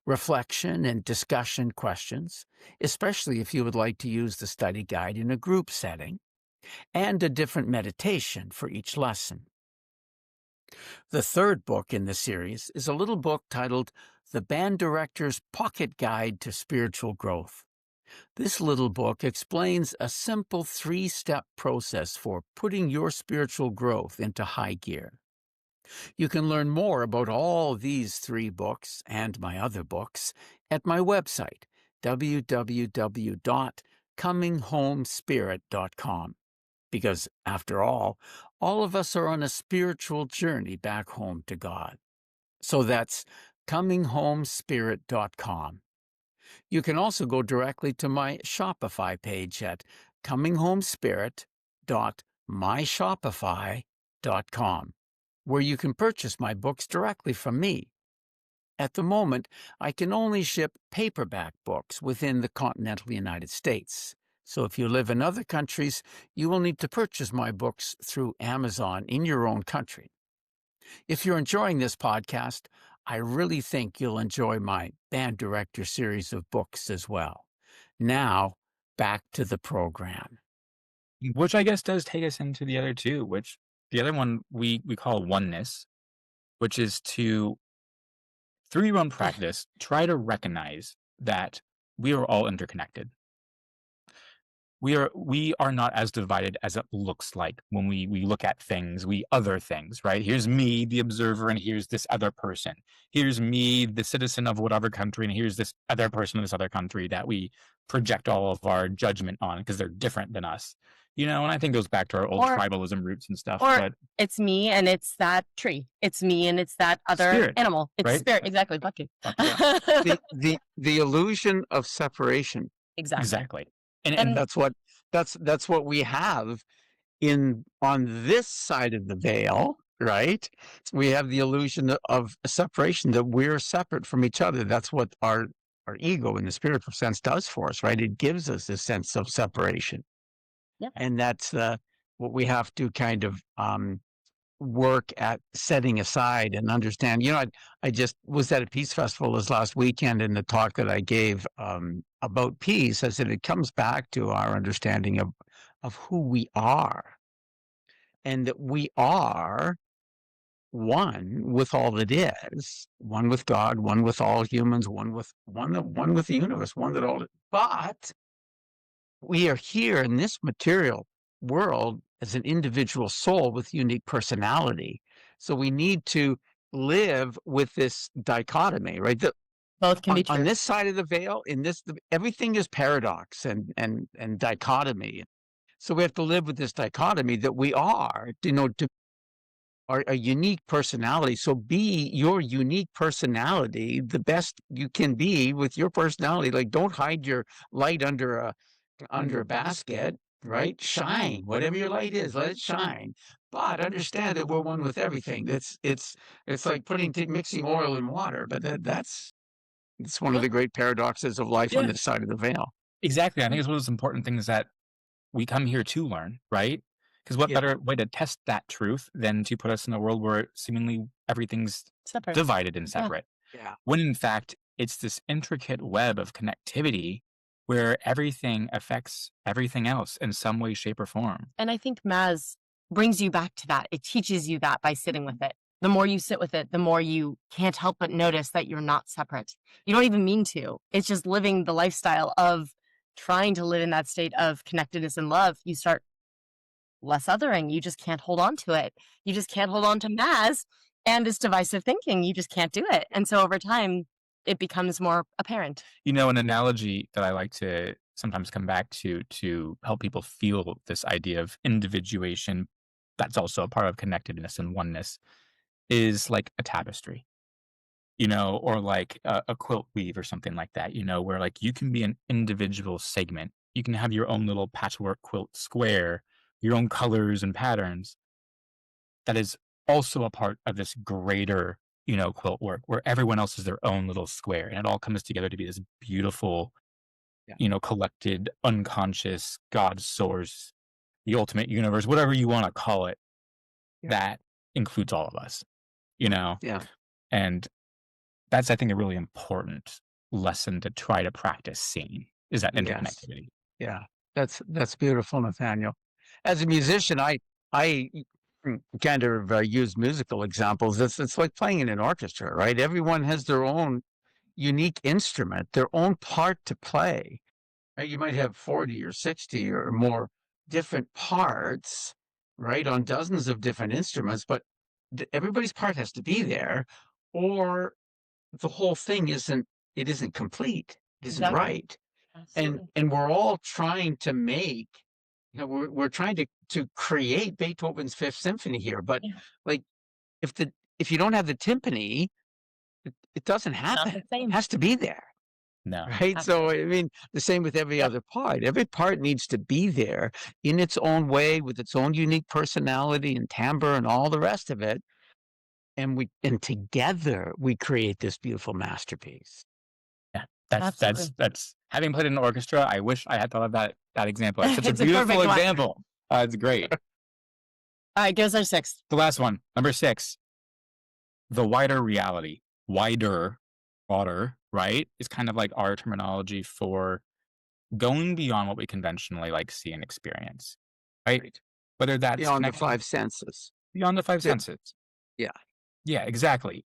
reflection and discussion questions, especially if you would like to use the study guide in a group setting, and a different meditation for each lesson. The third book in the series is a little book titled The Band Director's Pocket Guide to Spiritual Growth. This little book explains a simple 3-step process for putting your spiritual growth into high gear. You can learn more about all these 3 books and my other books at my website, www.cominghomespirit.com. Because, after all of us are on a spiritual journey back home to God. So that's cominghomespirit.com. You can also go directly to my Shopify page at cominghomespirit.myshopify.com, where you can purchase my books directly from me. At the moment, I can only ship paperback books within the continental United States. So if you live in other countries, you will need to purchase my books through Amazon in your own country. If you're enjoying this podcast, I really think you'll enjoy my band director series of books as well. Now, back to the program. Which I guess does take us into the other two, which the other one we call oneness, which is to, through your own practice, try to recognize that we are all interconnected. We are not as divided as it looks like when we look at things, we other things, right? Here's me, the observer, and here's this other person. Here's me, the citizen of whatever country, and here's this other person in this other country that we project all of our judgment on because they're different than us. And I think goes back to our old tribalism roots and stuff. Or but it's me and it's that tree. It's me and it's that other spirit, animal. It's right? spirit, exactly. Bucky. The illusion of separation. Exactly. And that's what we have on this side of the veil, right? We have the illusion of separation, that we're separate from each other. That's what our ego in the spiritual sense does for us, right? It gives us a sense of separation. Yeah. And that's what we have to kind of work at setting aside and understand. I just was at a peace festival this last weekend, and the talk that I gave about peace, I said it comes back to our understanding of who we are, and that we are one with all that is, one with God, one with all humans, one with the universe, one that all. But we are here in this material world as an individual soul with unique personality. So we need to live with this dichotomy, right? Both can be true. On this side of the veil, everything is paradox and dichotomy. So we have to live with this dichotomy that we are, to are a unique personality. So be your unique personality the best you can be with your personality. Like, don't hide your light under a basket, right? Shine. Whatever your light is, let it shine. But understand that we're one with everything. It's like mixing oil and water, but it's one of the great paradoxes of life on this side of the veil. Exactly. I think it's one of those important things that we come here to learn, right? Because what Yeah. better way to test that truth than to put us in a world where seemingly everything's Separate. divided and Yeah. separate, Yeah. when in fact it's this intricate web of connectivity where everything affects everything else in some way, shape, or form. And I think Maz brings you back to that. It teaches you that by sitting with it. The more you sit with it, the more you can't help but notice that you're not separate. You don't even mean to. It's just living the lifestyle of trying to live in that state of connectedness and love. You start less othering. You just can't hold on to it. You just can't hold on to Maz and this divisive thinking. You just can't do it. And so over time, it becomes more apparent. You know, an analogy that I like to sometimes come back to help people feel this idea of individuation that's also a part of connectedness and oneness is like a tapestry, you know, or like a quilt weave or something like that, you know, where like you can be an individual segment. You can have your own little patchwork quilt square, your own colors and patterns that is also a part of this greater, you know, quilt work where everyone else is their own little square and it all comes together to be this beautiful, Yeah. you know, collected, unconscious God source, the ultimate universe, whatever you want to call it, Yeah. that includes all of us, you know? Yeah. And that's, I think, a really important lesson to try to practice seeing is that Yes. interconnectivity. Yeah. That's beautiful, Nathaniel. As a musician, I kind of use musical examples. It's like playing in an orchestra, right? Everyone has their own unique instrument, their own part to play. Right? You might have 40 or 60 or more different parts, right, on dozens of different instruments, but everybody's part has to be there, or the whole thing isn't complete, it isn't Exactly. right. Absolutely. And we're all trying to make, we're trying to create Beethoven's Fifth Symphony here, but Yeah. like if you don't have the timpani, it doesn't Not happen. the It same. has to be there. No. Right. So, I mean, the same with every Yep. other part. Every part needs to be there in its own way with its own unique personality and timbre and all the rest of it. And together we create this beautiful masterpiece. Yeah. That's Absolutely. having played in an orchestra, I wish I had thought of that example. It's such a It's a beautiful perfect one. example. It's great. All right, give us our sixth. The last one, number 6, the wider reality. Wider, water, right? Is kind of like our terminology for going beyond what we conventionally like see and experience, right? Right. Whether that's Beyond the connecting five senses. beyond the 5 Yeah. senses. Yeah. Yeah, exactly.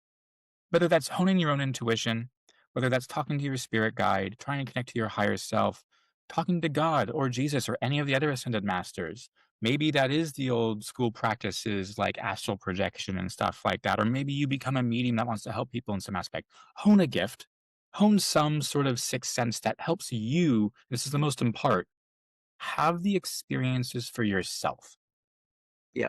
Whether that's honing your own intuition, whether that's talking to your spirit guide, trying to connect to your higher self, talking to God or Jesus or any of the other ascended masters. Maybe that is the old school practices like astral projection and stuff like that. Or maybe you become a medium that wants to help people in some aspect. Hone a gift, hone some sort of sixth sense that helps you. This is the most important part. Have the experiences for yourself. Yeah.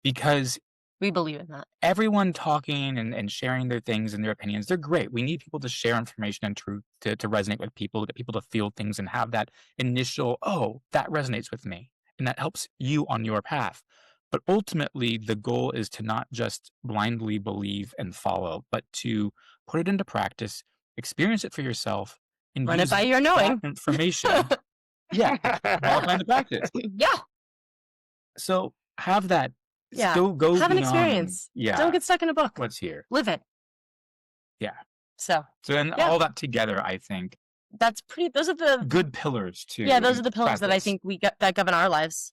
Because We believe in that. everyone talking and sharing their things and their opinions, they're great. We need people to share information and truth to resonate with people, get people to feel things and have that initial, oh, that resonates with me. And that helps you on your path. But ultimately, the goal is to not just blindly believe and follow, but to put it into practice, experience it for yourself, and Run it use by your that knowing. information. Yeah, modify the practice. Yeah. So have that. Yeah. Go Have an beyond- experience. Yeah. Don't get stuck in a book. What's here? Live it. Yeah. So So then Yeah. all that together, I think, that's those are the good pillars to those are the pillars that I practice. think that govern our lives.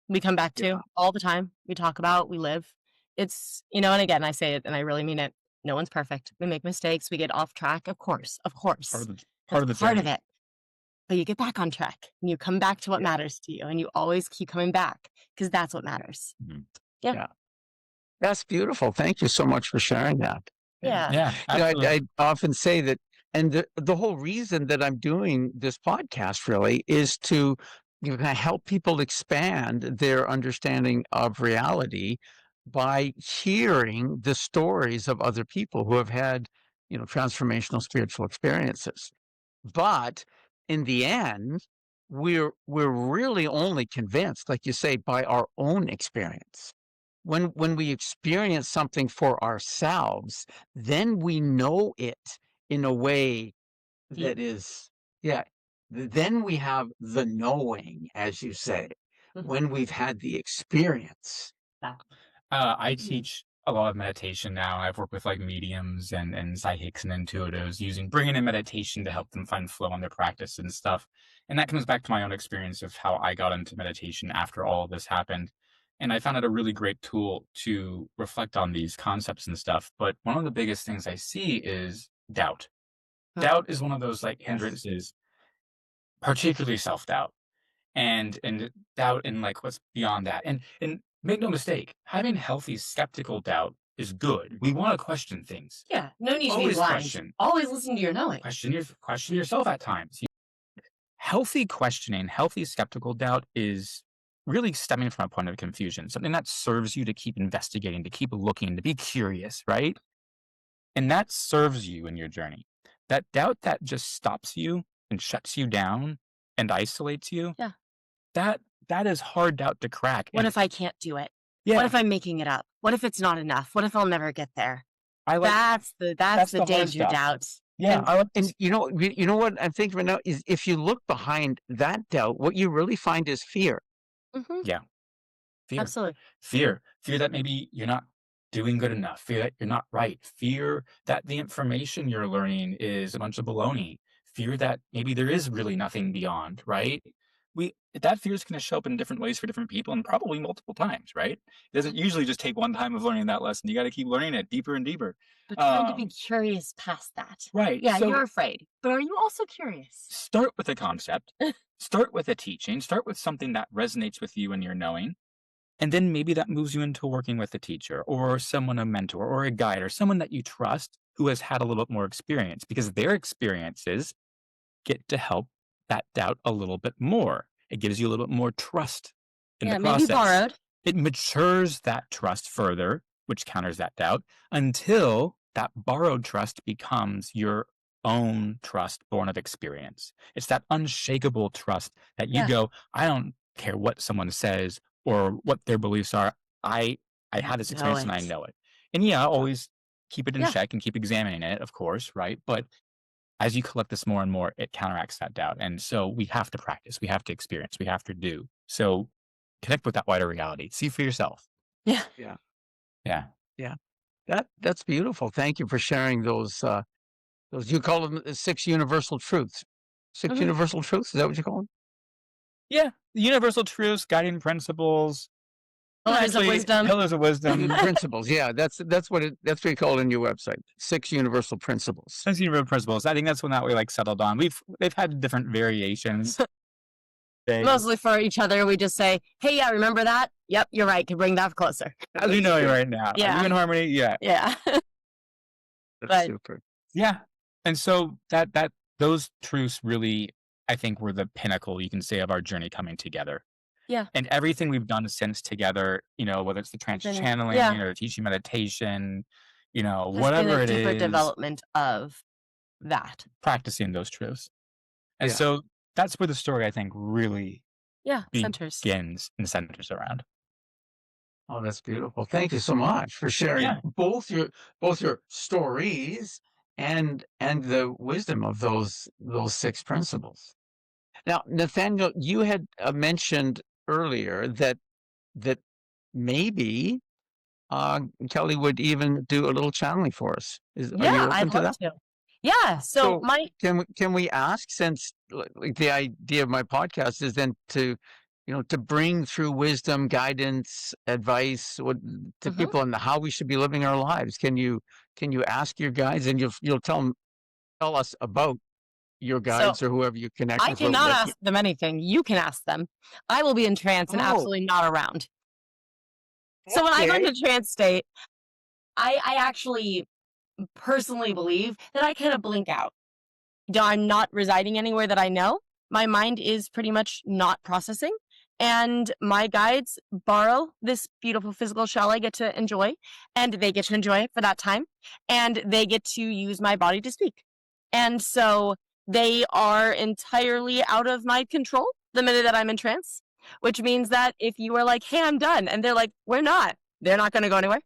We come back to Yeah. all the time. We talk about, we live. It's, and again, I say it and I really mean it. No one's perfect. We make mistakes. We get off track. Of course. part of the part of the That's part of journey. it. But you get back on track and you come back to what matters to you and you always keep coming back because that's what matters. Mhm. That's beautiful. Thank you so much for sharing that. Yeah. Yeah, absolutely. I often say that, and the whole reason that I'm doing this podcast really is to help people expand their understanding of reality by hearing the stories of other people who have had, transformational spiritual experiences. But in the end, we're really only convinced, like you say, by our own experience. When we experience something for ourselves, then we know it in a way that is, yeah, Then we have the knowing, as you say, when we've had the experience. I teach a lot of meditation now. I've worked with like mediums and psychics and intuitives bringing in meditation to help them find flow on their practice and stuff. And that comes back to my own experience of how I got into meditation after all of this happened. And I found it a really great tool to reflect on these concepts and stuff. But one of the biggest things I see is doubt. Doubt is one of those like hindrances, particularly self-doubt and doubt and like what's beyond that. And make no mistake, having healthy skeptical doubt is good. We want to question things. Yeah, no need to be Always blind. question. Always listen to your knowing. Question yourself at times. Healthy questioning, healthy skeptical doubt is really stemming from a point of confusion, something that serves you to keep investigating, to keep looking, to be curious, right? And that serves you in your journey. That doubt that just stops you and shuts you down and isolates you, Yeah. that is hard doubt to crack. What if I can't do it? Yeah. What if I'm making it up? What if it's not enough? What if I'll never get there? That's the hard danger stuff. doubt. Yeah. And you know what I'm thinking right now is if you look behind that doubt, what you really find is fear. Mm-hmm. Yeah. Fear. Absolutely. Fear that maybe you're not doing good enough. Fear that you're not right. Fear that the information you're learning is a bunch of baloney. Fear that maybe there is really nothing beyond, right? That fear is going to show up in different ways for different people and probably multiple times, right? It doesn't usually just take one time of learning that lesson. You got to keep learning it deeper and deeper. But trying to be curious past that. Right. Yeah, So you're afraid. But are you also curious? start with a concept, start with a teaching, start with something that resonates with you and your knowing. And then maybe that moves you into working with a teacher or someone, a mentor or a guide or someone that you trust who has had a little bit more experience because their experiences get to help that doubt a little bit more. It gives you a little bit more trust in the process. Maybe borrowed. It matures that trust further, which counters that doubt, until that borrowed trust becomes your own trust born of experience. It's that unshakable trust that you go, I don't care what someone says or what their beliefs are. I have this experience and I know it. And yeah, always keep it in check and keep examining it, of course, right? But as you collect this more and more, it counteracts that doubt. And so we have to practice, we have to experience, we have to do. So connect with that wider reality. See for yourself. Yeah. That's beautiful. Thank you for sharing those you call them 6 universal truths. 6 universal truths, is that what you call them? Yeah. Universal truths, guiding principles. Pillars of wisdom. Pillars of wisdom. Principles. Yeah, that's what you call it on your website. 6 universal principles. 6 universal principles. I think that's one that we like settled on. They've had different variations. Mostly for each other, we just say, "Hey, yeah, remember that? Yep, you're right. Can bring that closer." As we know it right now. Yeah. Are you in harmony? Yeah. Yeah. That's super. Yeah. And so those truths really, I think, were the pinnacle, you can say, of our journey coming together. Yeah. And everything we've done since together, whether it's the channeling, or teaching meditation, whatever it is. Deeper development of that. Practicing those truths. And so that's where the story, I think, really centers. begins and centers around. Oh, that's beautiful. Thank you so much for sharing both your stories and the wisdom of those 6 principles. Now, Nathaniel, you had mentioned earlier that maybe Kelly would even do a little channeling for us. Are you open I'd to love that? to. Yeah. So can we ask, since like the idea of my podcast is then to bring through wisdom, guidance, advice to people on how we should be living our lives. Can you ask your guides, and you'll tell us about your guides or whoever you connect with? I cannot ask them anything. You can ask them. I will be in trance and absolutely not around. So when I go into trance state, I actually personally believe that I kind of blink out. I'm not residing anywhere that I know. My mind is pretty much not processing. And my guides borrow this beautiful physical shell I get to enjoy, and they get to enjoy it for that time, and they get to use my body to speak. And so they are entirely out of my control the minute that I'm in trance, which means that if you are like, "Hey, I'm done," and they're like, "We're not," they're not going to go anywhere.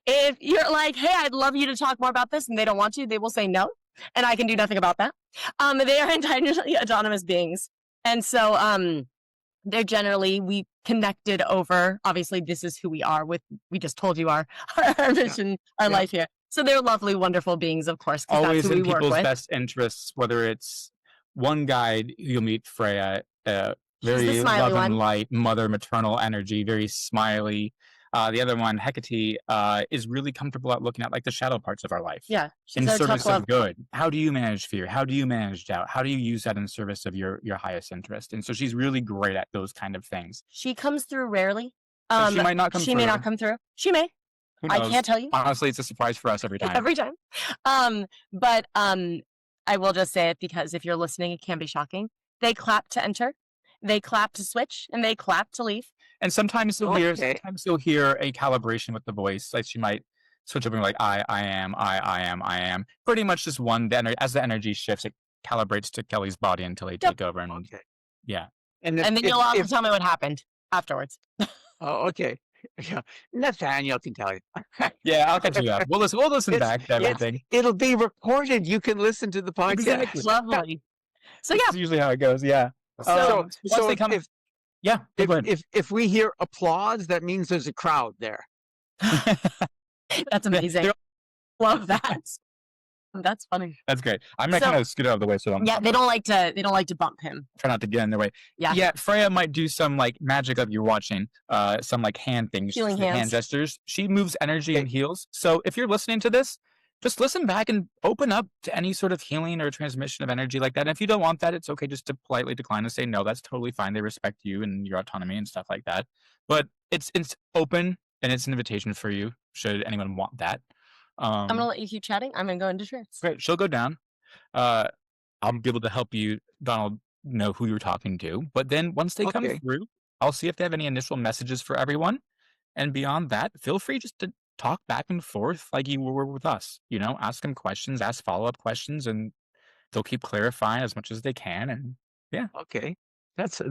If you're like, "Hey, I'd love you to talk more about this," and they don't want to, they will say no. and I can do nothing about that. They are entirely autonomous beings. And so they're generally, we connected over, obviously this is who we are we just told you our mission, our life here. So they're lovely, wonderful beings, of course, because that's Always who we in work people's with. best interests, whether it's one guide, you'll meet Freya, very love and light, mother, maternal energy, very smiley. The other one, Hecate, is really comfortable at looking at like the shadow parts of our life. Yeah. In service of good. How do you manage fear? How do you manage doubt? How do you use that in service of your highest interest? And so she's really great at those kind of things. She comes through rarely. She might not come through. She may not come through. She may. I can't tell you. Honestly, it's a surprise for us every time. Every time. But I will just say it because if you're listening, it can be shocking. They clap to enter, they clap to switch, and they clap to leave. And sometimes you'll hear a calibration with the voice. Like she might switch up and be like, I am. Pretty much just one. As the energy shifts, it calibrates to Kelly's body until they take over. And yeah. And then you'll also tell me what happened afterwards. Oh, okay. Yeah. Nathaniel can tell you. Yeah, I'll catch you up. We'll listen back to everything. It'll be recorded. You can listen to the podcast. Exactly. Lovely. So That's usually how it goes. Yeah. So they come, if we hear applause, that means there's a crowd there. That's amazing. Love that. That's funny. That's great. I'm gonna kind of scoot out of the way so they don't like to bump him. Try not to get in their way. Yeah. Freya might do some like magic of you're watching, some like hand things, healing hand gestures. She moves energy and heals. So if you're listening to this, just listen back and open up to any sort of healing or transmission of energy like that. And if you don't want that, it's okay just to politely decline and say no. That's totally fine. They respect you and your autonomy and stuff like that. But it's open and it's an invitation for you. Should anyone want that? I'm gonna let you keep chatting. I'm gonna go into trance. Great. She'll go down. I'll be able to help you, Donald, know who you're talking to. But then once they come through, I'll see if they have any initial messages for everyone. And beyond that, feel free just to talk back and forth like you were with us. You know, ask them questions, ask follow-up questions, and they'll keep clarifying as much as they can. And yeah. Okay. That's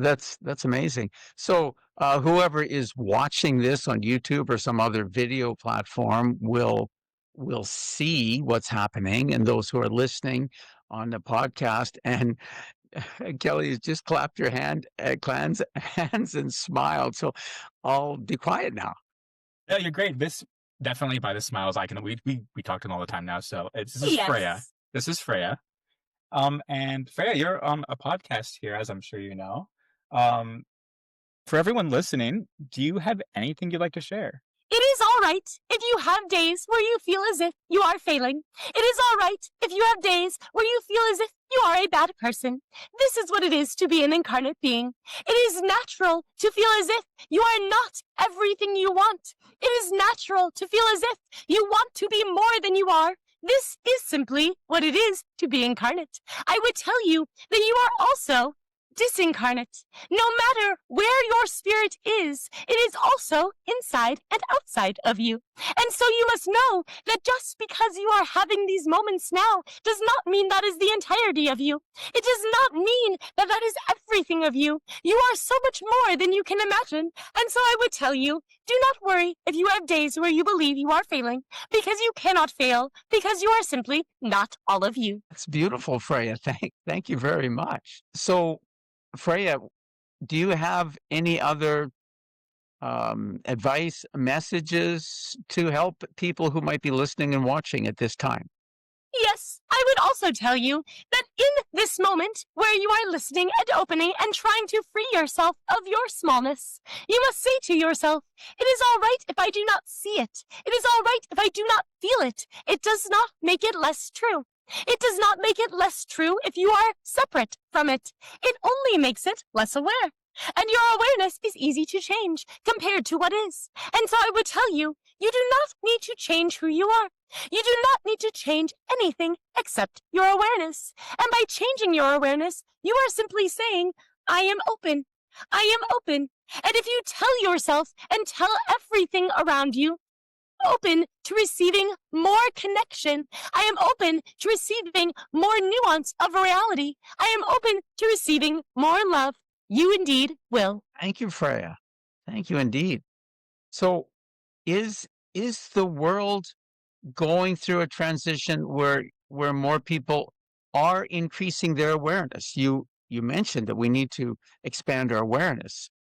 amazing. So whoever is watching this on YouTube or some other video platform will see what's happening, and those who are listening on the podcast. And Kelly has just clapped your hands and smiled. So I'll be quiet now. Yeah, you're great. This definitely by the smiles I can. We talk to them all the time now. So this is Freya. This is Freya. And Freya, you're on a podcast here, as I'm sure you know. For everyone listening, do you have anything you'd like to share? It is all right if you have days where you feel as if you are failing. It is all right if you have days where you feel as if you are a bad person. This is what it is to be an incarnate being. It is natural to feel as if you are not everything you want. It is natural to feel as if you want to be more than you are. This is simply what it is to be incarnate. I would tell you that you are also disincarnate. No matter where your spirit is, it is also inside and outside of you. And so you must know that just because you are having these moments now does not mean that is the entirety of you. It does not mean that that is everything of you. You are so much more than you can imagine. And so I would tell you, do not worry if you have days where you believe you are failing, because you cannot fail, because you are simply not all of you. That's beautiful, Freya. Thank you very much. So Freya, do you have any other advice, messages to help people who might be listening and watching at this time? Yes, I would also tell you that in this moment where you are listening and opening and trying to free yourself of your smallness, you must say to yourself, it is all right if I do not see it. It is all right if I do not feel it. It does not make it less true. It does not make it less true if you are separate from it. It only makes it less aware. And your awareness is easy to change compared to what is. And so I would tell you, you do not need to change who you are. You do not need to change anything except your awareness. And by changing your awareness, you are simply saying, I am open. I am open. And if you tell yourself and tell everything around you, open to receiving more connection. I am open to receiving more nuance of reality. I am open to receiving more love. You indeed will. Thank you, Freya. Thank you indeed. So is the world going through a transition where where more people are increasing their awareness? You mentioned that we need to expand our awareness.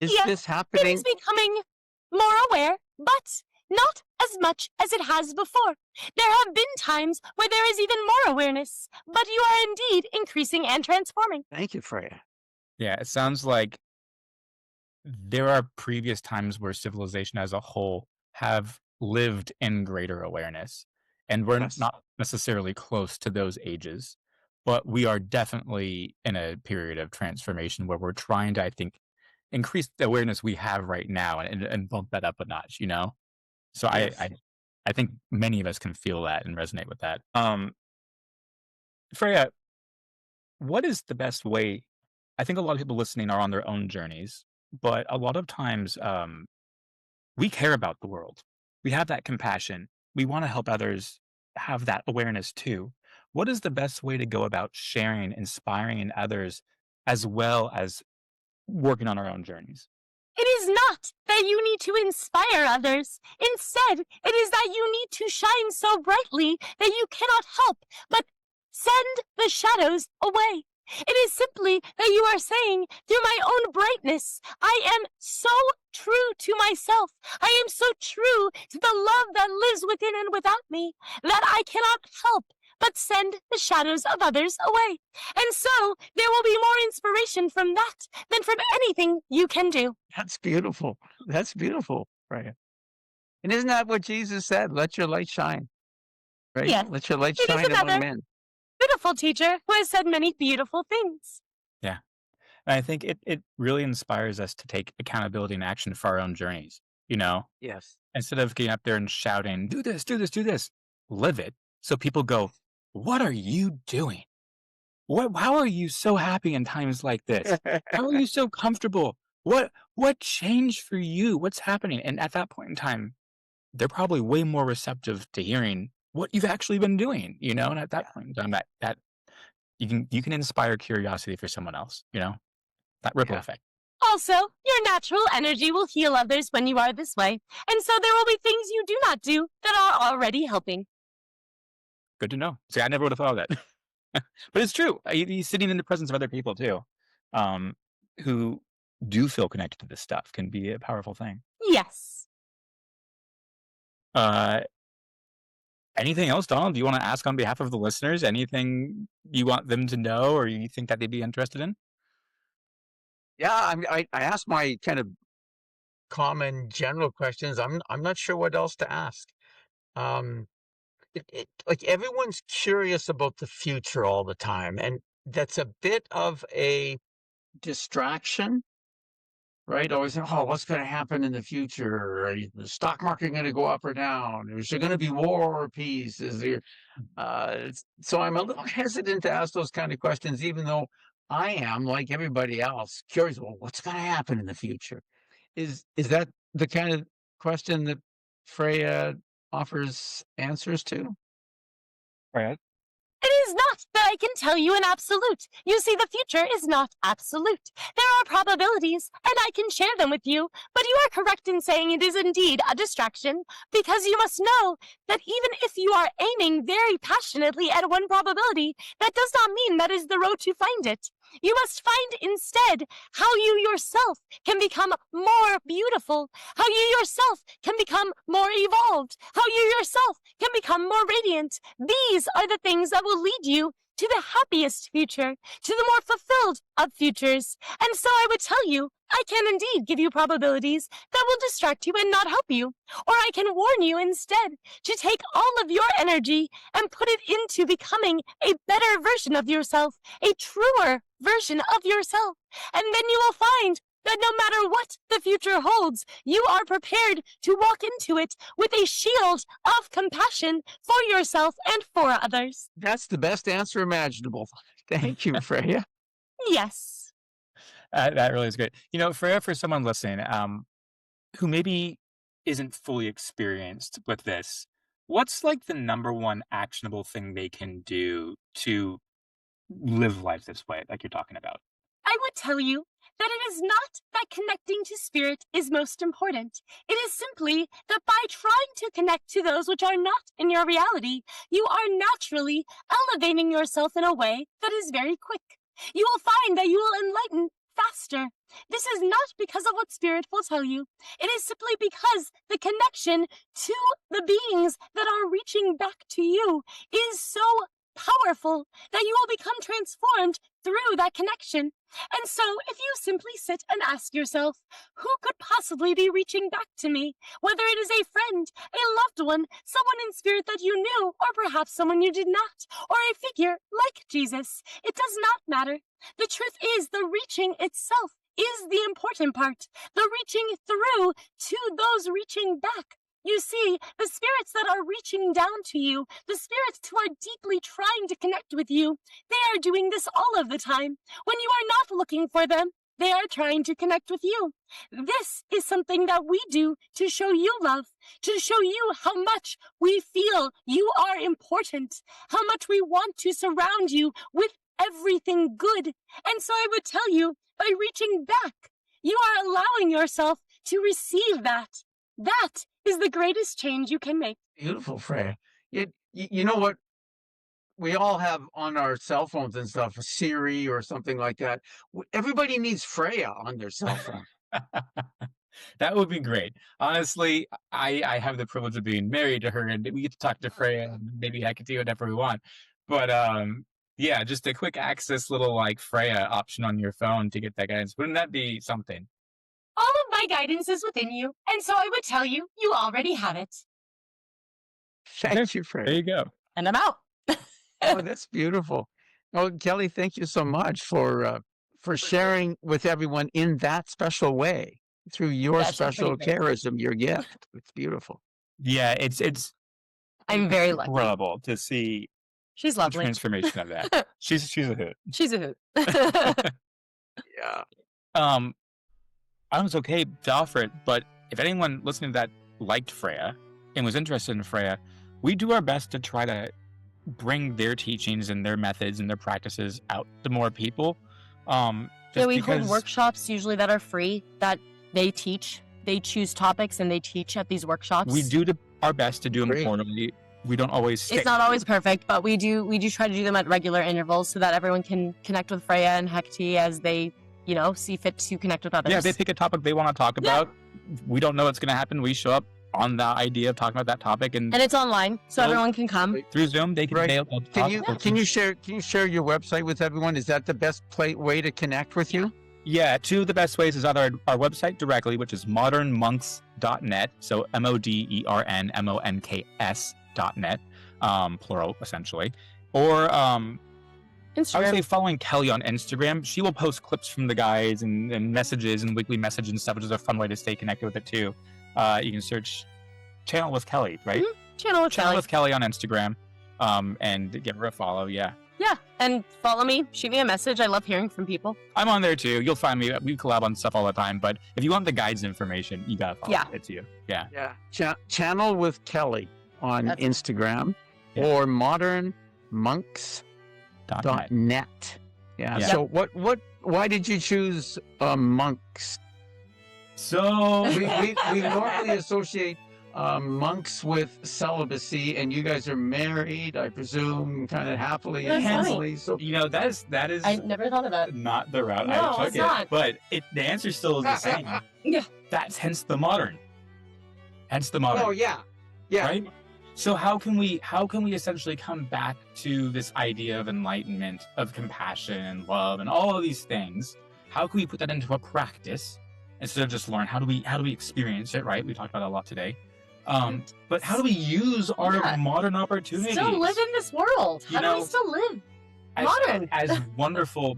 Is Yes, this it is happening? becoming more aware, but not as much as it has before. There have been times where there is even more awareness, but you are indeed increasing and transforming. Thank you, Freya. Yeah, it sounds like there are previous times where civilization as a whole have lived in greater awareness, and we're Yes. not necessarily close to those ages, but we are definitely in a period of transformation where we're trying to, I think, increase the awareness we have right now and bump that up a notch, you know? So Yes. I think many of us can feel that and resonate with that. Freya, what is the best way? I think a lot of people listening are on their own journeys, but a lot of times, we care about the world. We have that compassion. We want to help others have that awareness too. What is the best way to go about sharing, inspiring in others, as well as working on our own journeys? It is not that you need to inspire others. Instead, it is that you need to shine so brightly that you cannot help but send the shadows away. It is simply that you are saying, through my own brightness, I am so true to myself. I am so true to the love that lives within and without me that I cannot help but send the shadows of others away. And so there will be more inspiration from that than from anything you can do. That's beautiful. That's beautiful, Freya. And isn't that what Jesus said? Let your light shine, right? Yes, Let your light it is shine among another men. beautiful teacher who has said many beautiful things. Yeah. And I think it really inspires us to take accountability and action for our own journeys, you know? Yes. Instead of getting up there and shouting, do this, do this, do this, live it. So people go, what are you doing? How are you so happy in times like this? How are you so comfortable? What changed for you? What's happening? And at that point in time, they're probably way more receptive to hearing what you've actually been doing, you know? And at that Yeah. point in time, that you can inspire curiosity for someone else, you know? That ripple Yeah. effect. Also, your natural energy will heal others when you are this way, and so there will be things you do not do that are already helping. Good to know. See, I never would have thought of that. But it's true. He's sitting in the presence of other people too, um, who do feel connected to this stuff can be a powerful thing. Yes. Uh, Anything else, Donald? Do you want to ask on behalf of the listeners? Anything you want them to know or you think that they'd be interested in? Yeah. I asked my kind of common general questions. I'm not sure what else to ask. Um, like everyone's curious about the future all the time, and that's a bit of a distraction, right? Always, oh, what's going to happen in the future? Is the stock market going to go up or down? Is there going to be war or peace? Is there? So I'm a little hesitant to ask those kind of questions, even though I am, like everybody else, curious. Well, what's going to happen in the future? Is that the kind of question that Freya offers answers to? Right. It is not that I can tell you an absolute. You see, the future is not absolute. There are probabilities, and I can share them with you, but you are correct in saying it is indeed a distraction, because you must know that even if you are aiming very passionately at one probability, that does not mean that is the road to find it. You must find instead how you yourself can become more beautiful, how you yourself can become more evolved, how you yourself can become more radiant. These are the things that will lead you to the happiest future, to the more fulfilled of futures. And so I would tell you, I can indeed give you probabilities that will distract you and not help you. Or I can warn you instead to take all of your energy and put it into becoming a better version of yourself, a truer version of yourself. And then you will find that no matter what the future holds, you are prepared to walk into it with a shield of compassion for yourself and for others. That's the best answer imaginable. Thank you, Freya. Yes. That really is great. You know, for someone listening, who maybe isn't fully experienced with this, what's like the number one actionable thing they can do to live life this way, like you're talking about? I would tell you that it is not that connecting to spirit is most important. It is simply that by trying to connect to those which are not in your reality, you are naturally elevating yourself in a way that is very quick. You will find that you will enlighten faster. This is not because of what spirit will tell you. It is simply because the connection to the beings that are reaching back to you is so powerful that you will become transformed through that connection. And so if you simply sit and ask yourself, who could possibly be reaching back to me? Whether it is a friend, a loved one, someone in spirit that you knew, or perhaps someone you did not, or a figure like Jesus. It does not matter. The truth is the reaching itself is the important part. The reaching through to those reaching back. You see, the spirits that are reaching down to you, the spirits who are deeply trying to connect with you, they are doing this all of the time. When you are not looking for them, they are trying to connect with you. This is something that we do to show you love, to show you how much we feel you are important, how much we want to surround you with everything good. And so I would tell you, by reaching back, you are allowing yourself to receive that. That is the greatest change you can make. Beautiful, Freya. You know what? We all have on our cell phones and stuff, a Siri or something like that. Everybody needs Freya on their cell phone. That would be great. Honestly, I have the privilege of being married to her, and we get to talk to Freya, and maybe I can do whatever we want. But yeah, just a quick access little like Freya option on your phone to get that guidance. Wouldn't that be something? All of my guidance is within you, and so I would tell you, you already have it. Thank you, Freya. There you go. And I'm out. Oh, that's beautiful. Oh, Kelly, thank you so much for sharing with everyone in that special way through your special charism, your gift. It's beautiful. Yeah, it's I'm very lucky. incredible to see She's the lovely. transformation of that. She's a hoot. She's a hoot. Yeah. I was okay to offer it, but if anyone listening to that liked Freya and was interested in Freya, we do our best to try to bring their teachings and their methods and their practices out to more people. Yeah, we hold workshops usually that are free that they teach. They choose topics and they teach at these workshops. We do our best to do them quarterly. We don't always stick. It's not always perfect, but we do try to do them at regular intervals so that everyone can connect with Freya and Hecate as they, see fit to connect with others. Yeah, they pick a topic they want to talk about. We don't know what's going to happen. We show up on the idea of talking about that topic, and it's online, so everyone can come through Zoom. They can Can you share your website with everyone? Is that the best way to connect with you? Yeah, two of the best ways is either our website directly, which is modernmonks.net, so modernmonks.net, plural essentially, or Instagram. I would say following Kelly on Instagram. She will post clips from the guys and messages and weekly messages and stuff, which is a fun way to stay connected with it too. You can search Channel with Kelly, right? Mm-hmm. Channel with Kelly on Instagram, and give her a follow. Yeah, and follow me. Shoot me a message. I love hearing from people. I'm on there too. You'll find me. We collab on stuff all the time. But if you want the guides information, you gotta follow it. It's you. Yeah. Channel with Kelly on Instagram or modernmonks.net. Yeah. So why did you choose monks? So we normally associate monks with celibacy, and you guys are married, I presume, kind of happily and happily. So that is. I never thought of that. Not the route No, I took it's not. But the answer still is the same. Yeah. That's hence the modern. Oh yeah. Right. So how can we essentially come back to this idea of enlightenment, of compassion and love and all of these things? How can we put that into a practice instead of just learn? How do we experience it? Right. We talked about it a lot today. But how do we use our modern opportunities? Still live in this world. How do we still live modern? As wonderful.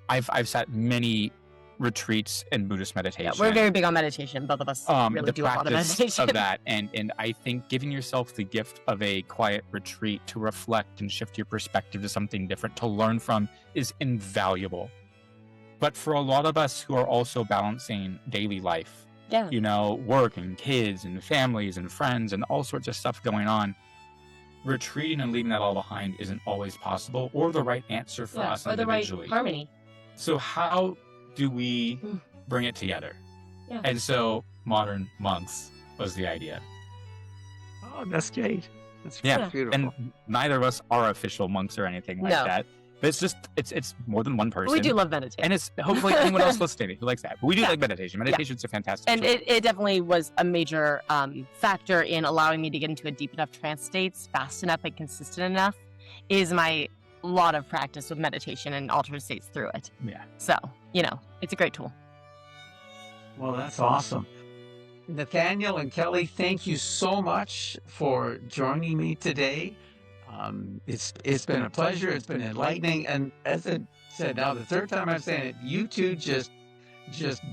I've sat many retreats and Buddhist meditation. Yeah, we're very big on meditation. Both of us really do a lot of meditation. Of that, and I think giving yourself the gift of a quiet retreat to reflect and shift your perspective to something different, to learn from, is invaluable. But for a lot of us who are also balancing daily life, work and kids and families and friends and all sorts of stuff going on, retreating and leaving that all behind isn't always possible or the right answer for us or the right individually. harmony. So how do we bring it together? Yeah. And so modern monks was the idea. Oh, that's great. That's Yeah, beautiful. and neither of us are official monks or anything like No. that. But it's just, it's more than one person. We do love meditation. And it's hopefully anyone else listening who likes that. But we do like meditation. Meditation's a fantastic And tool. it definitely was a major factor in allowing me to get into a deep enough trance states fast enough and consistent enough is my lot of practice with meditation and alternate states through it. Yeah. So, it's a great tool. Well, that's awesome. Nathaniel and Kelly, thank you so much for joining me today. It's been a pleasure. It's been enlightening. And as I said, now the third time I'm saying it, you two just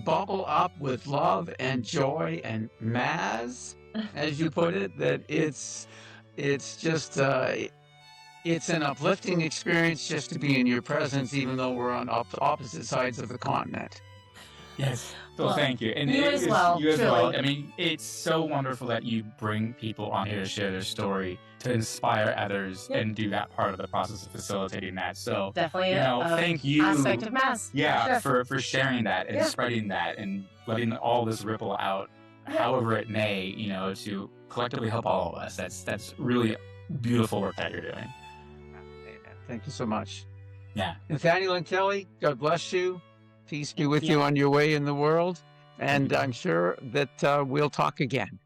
bubble up with love and joy and Maz, as you put it, that it's just it's an uplifting experience just to be in your presence, even though we're on opposite sides of the continent. Yes. Well, thank you. And you it as is- well, You as well. truly. I mean, it's so wonderful that you bring people on here to share their story, to inspire others, Yeah. and do that part of the process of facilitating that. So, Definitely thank you. aspect of Mass. Yeah, Sure. for sharing that and Yeah. spreading that and letting all this ripple out, however it may, to collectively help all of us. That's really beautiful work that you're doing. Thank you so much. Yeah. Nathaniel and Kelly, God bless you. Peace be with you on your way in the world. And I'm sure that we'll talk again.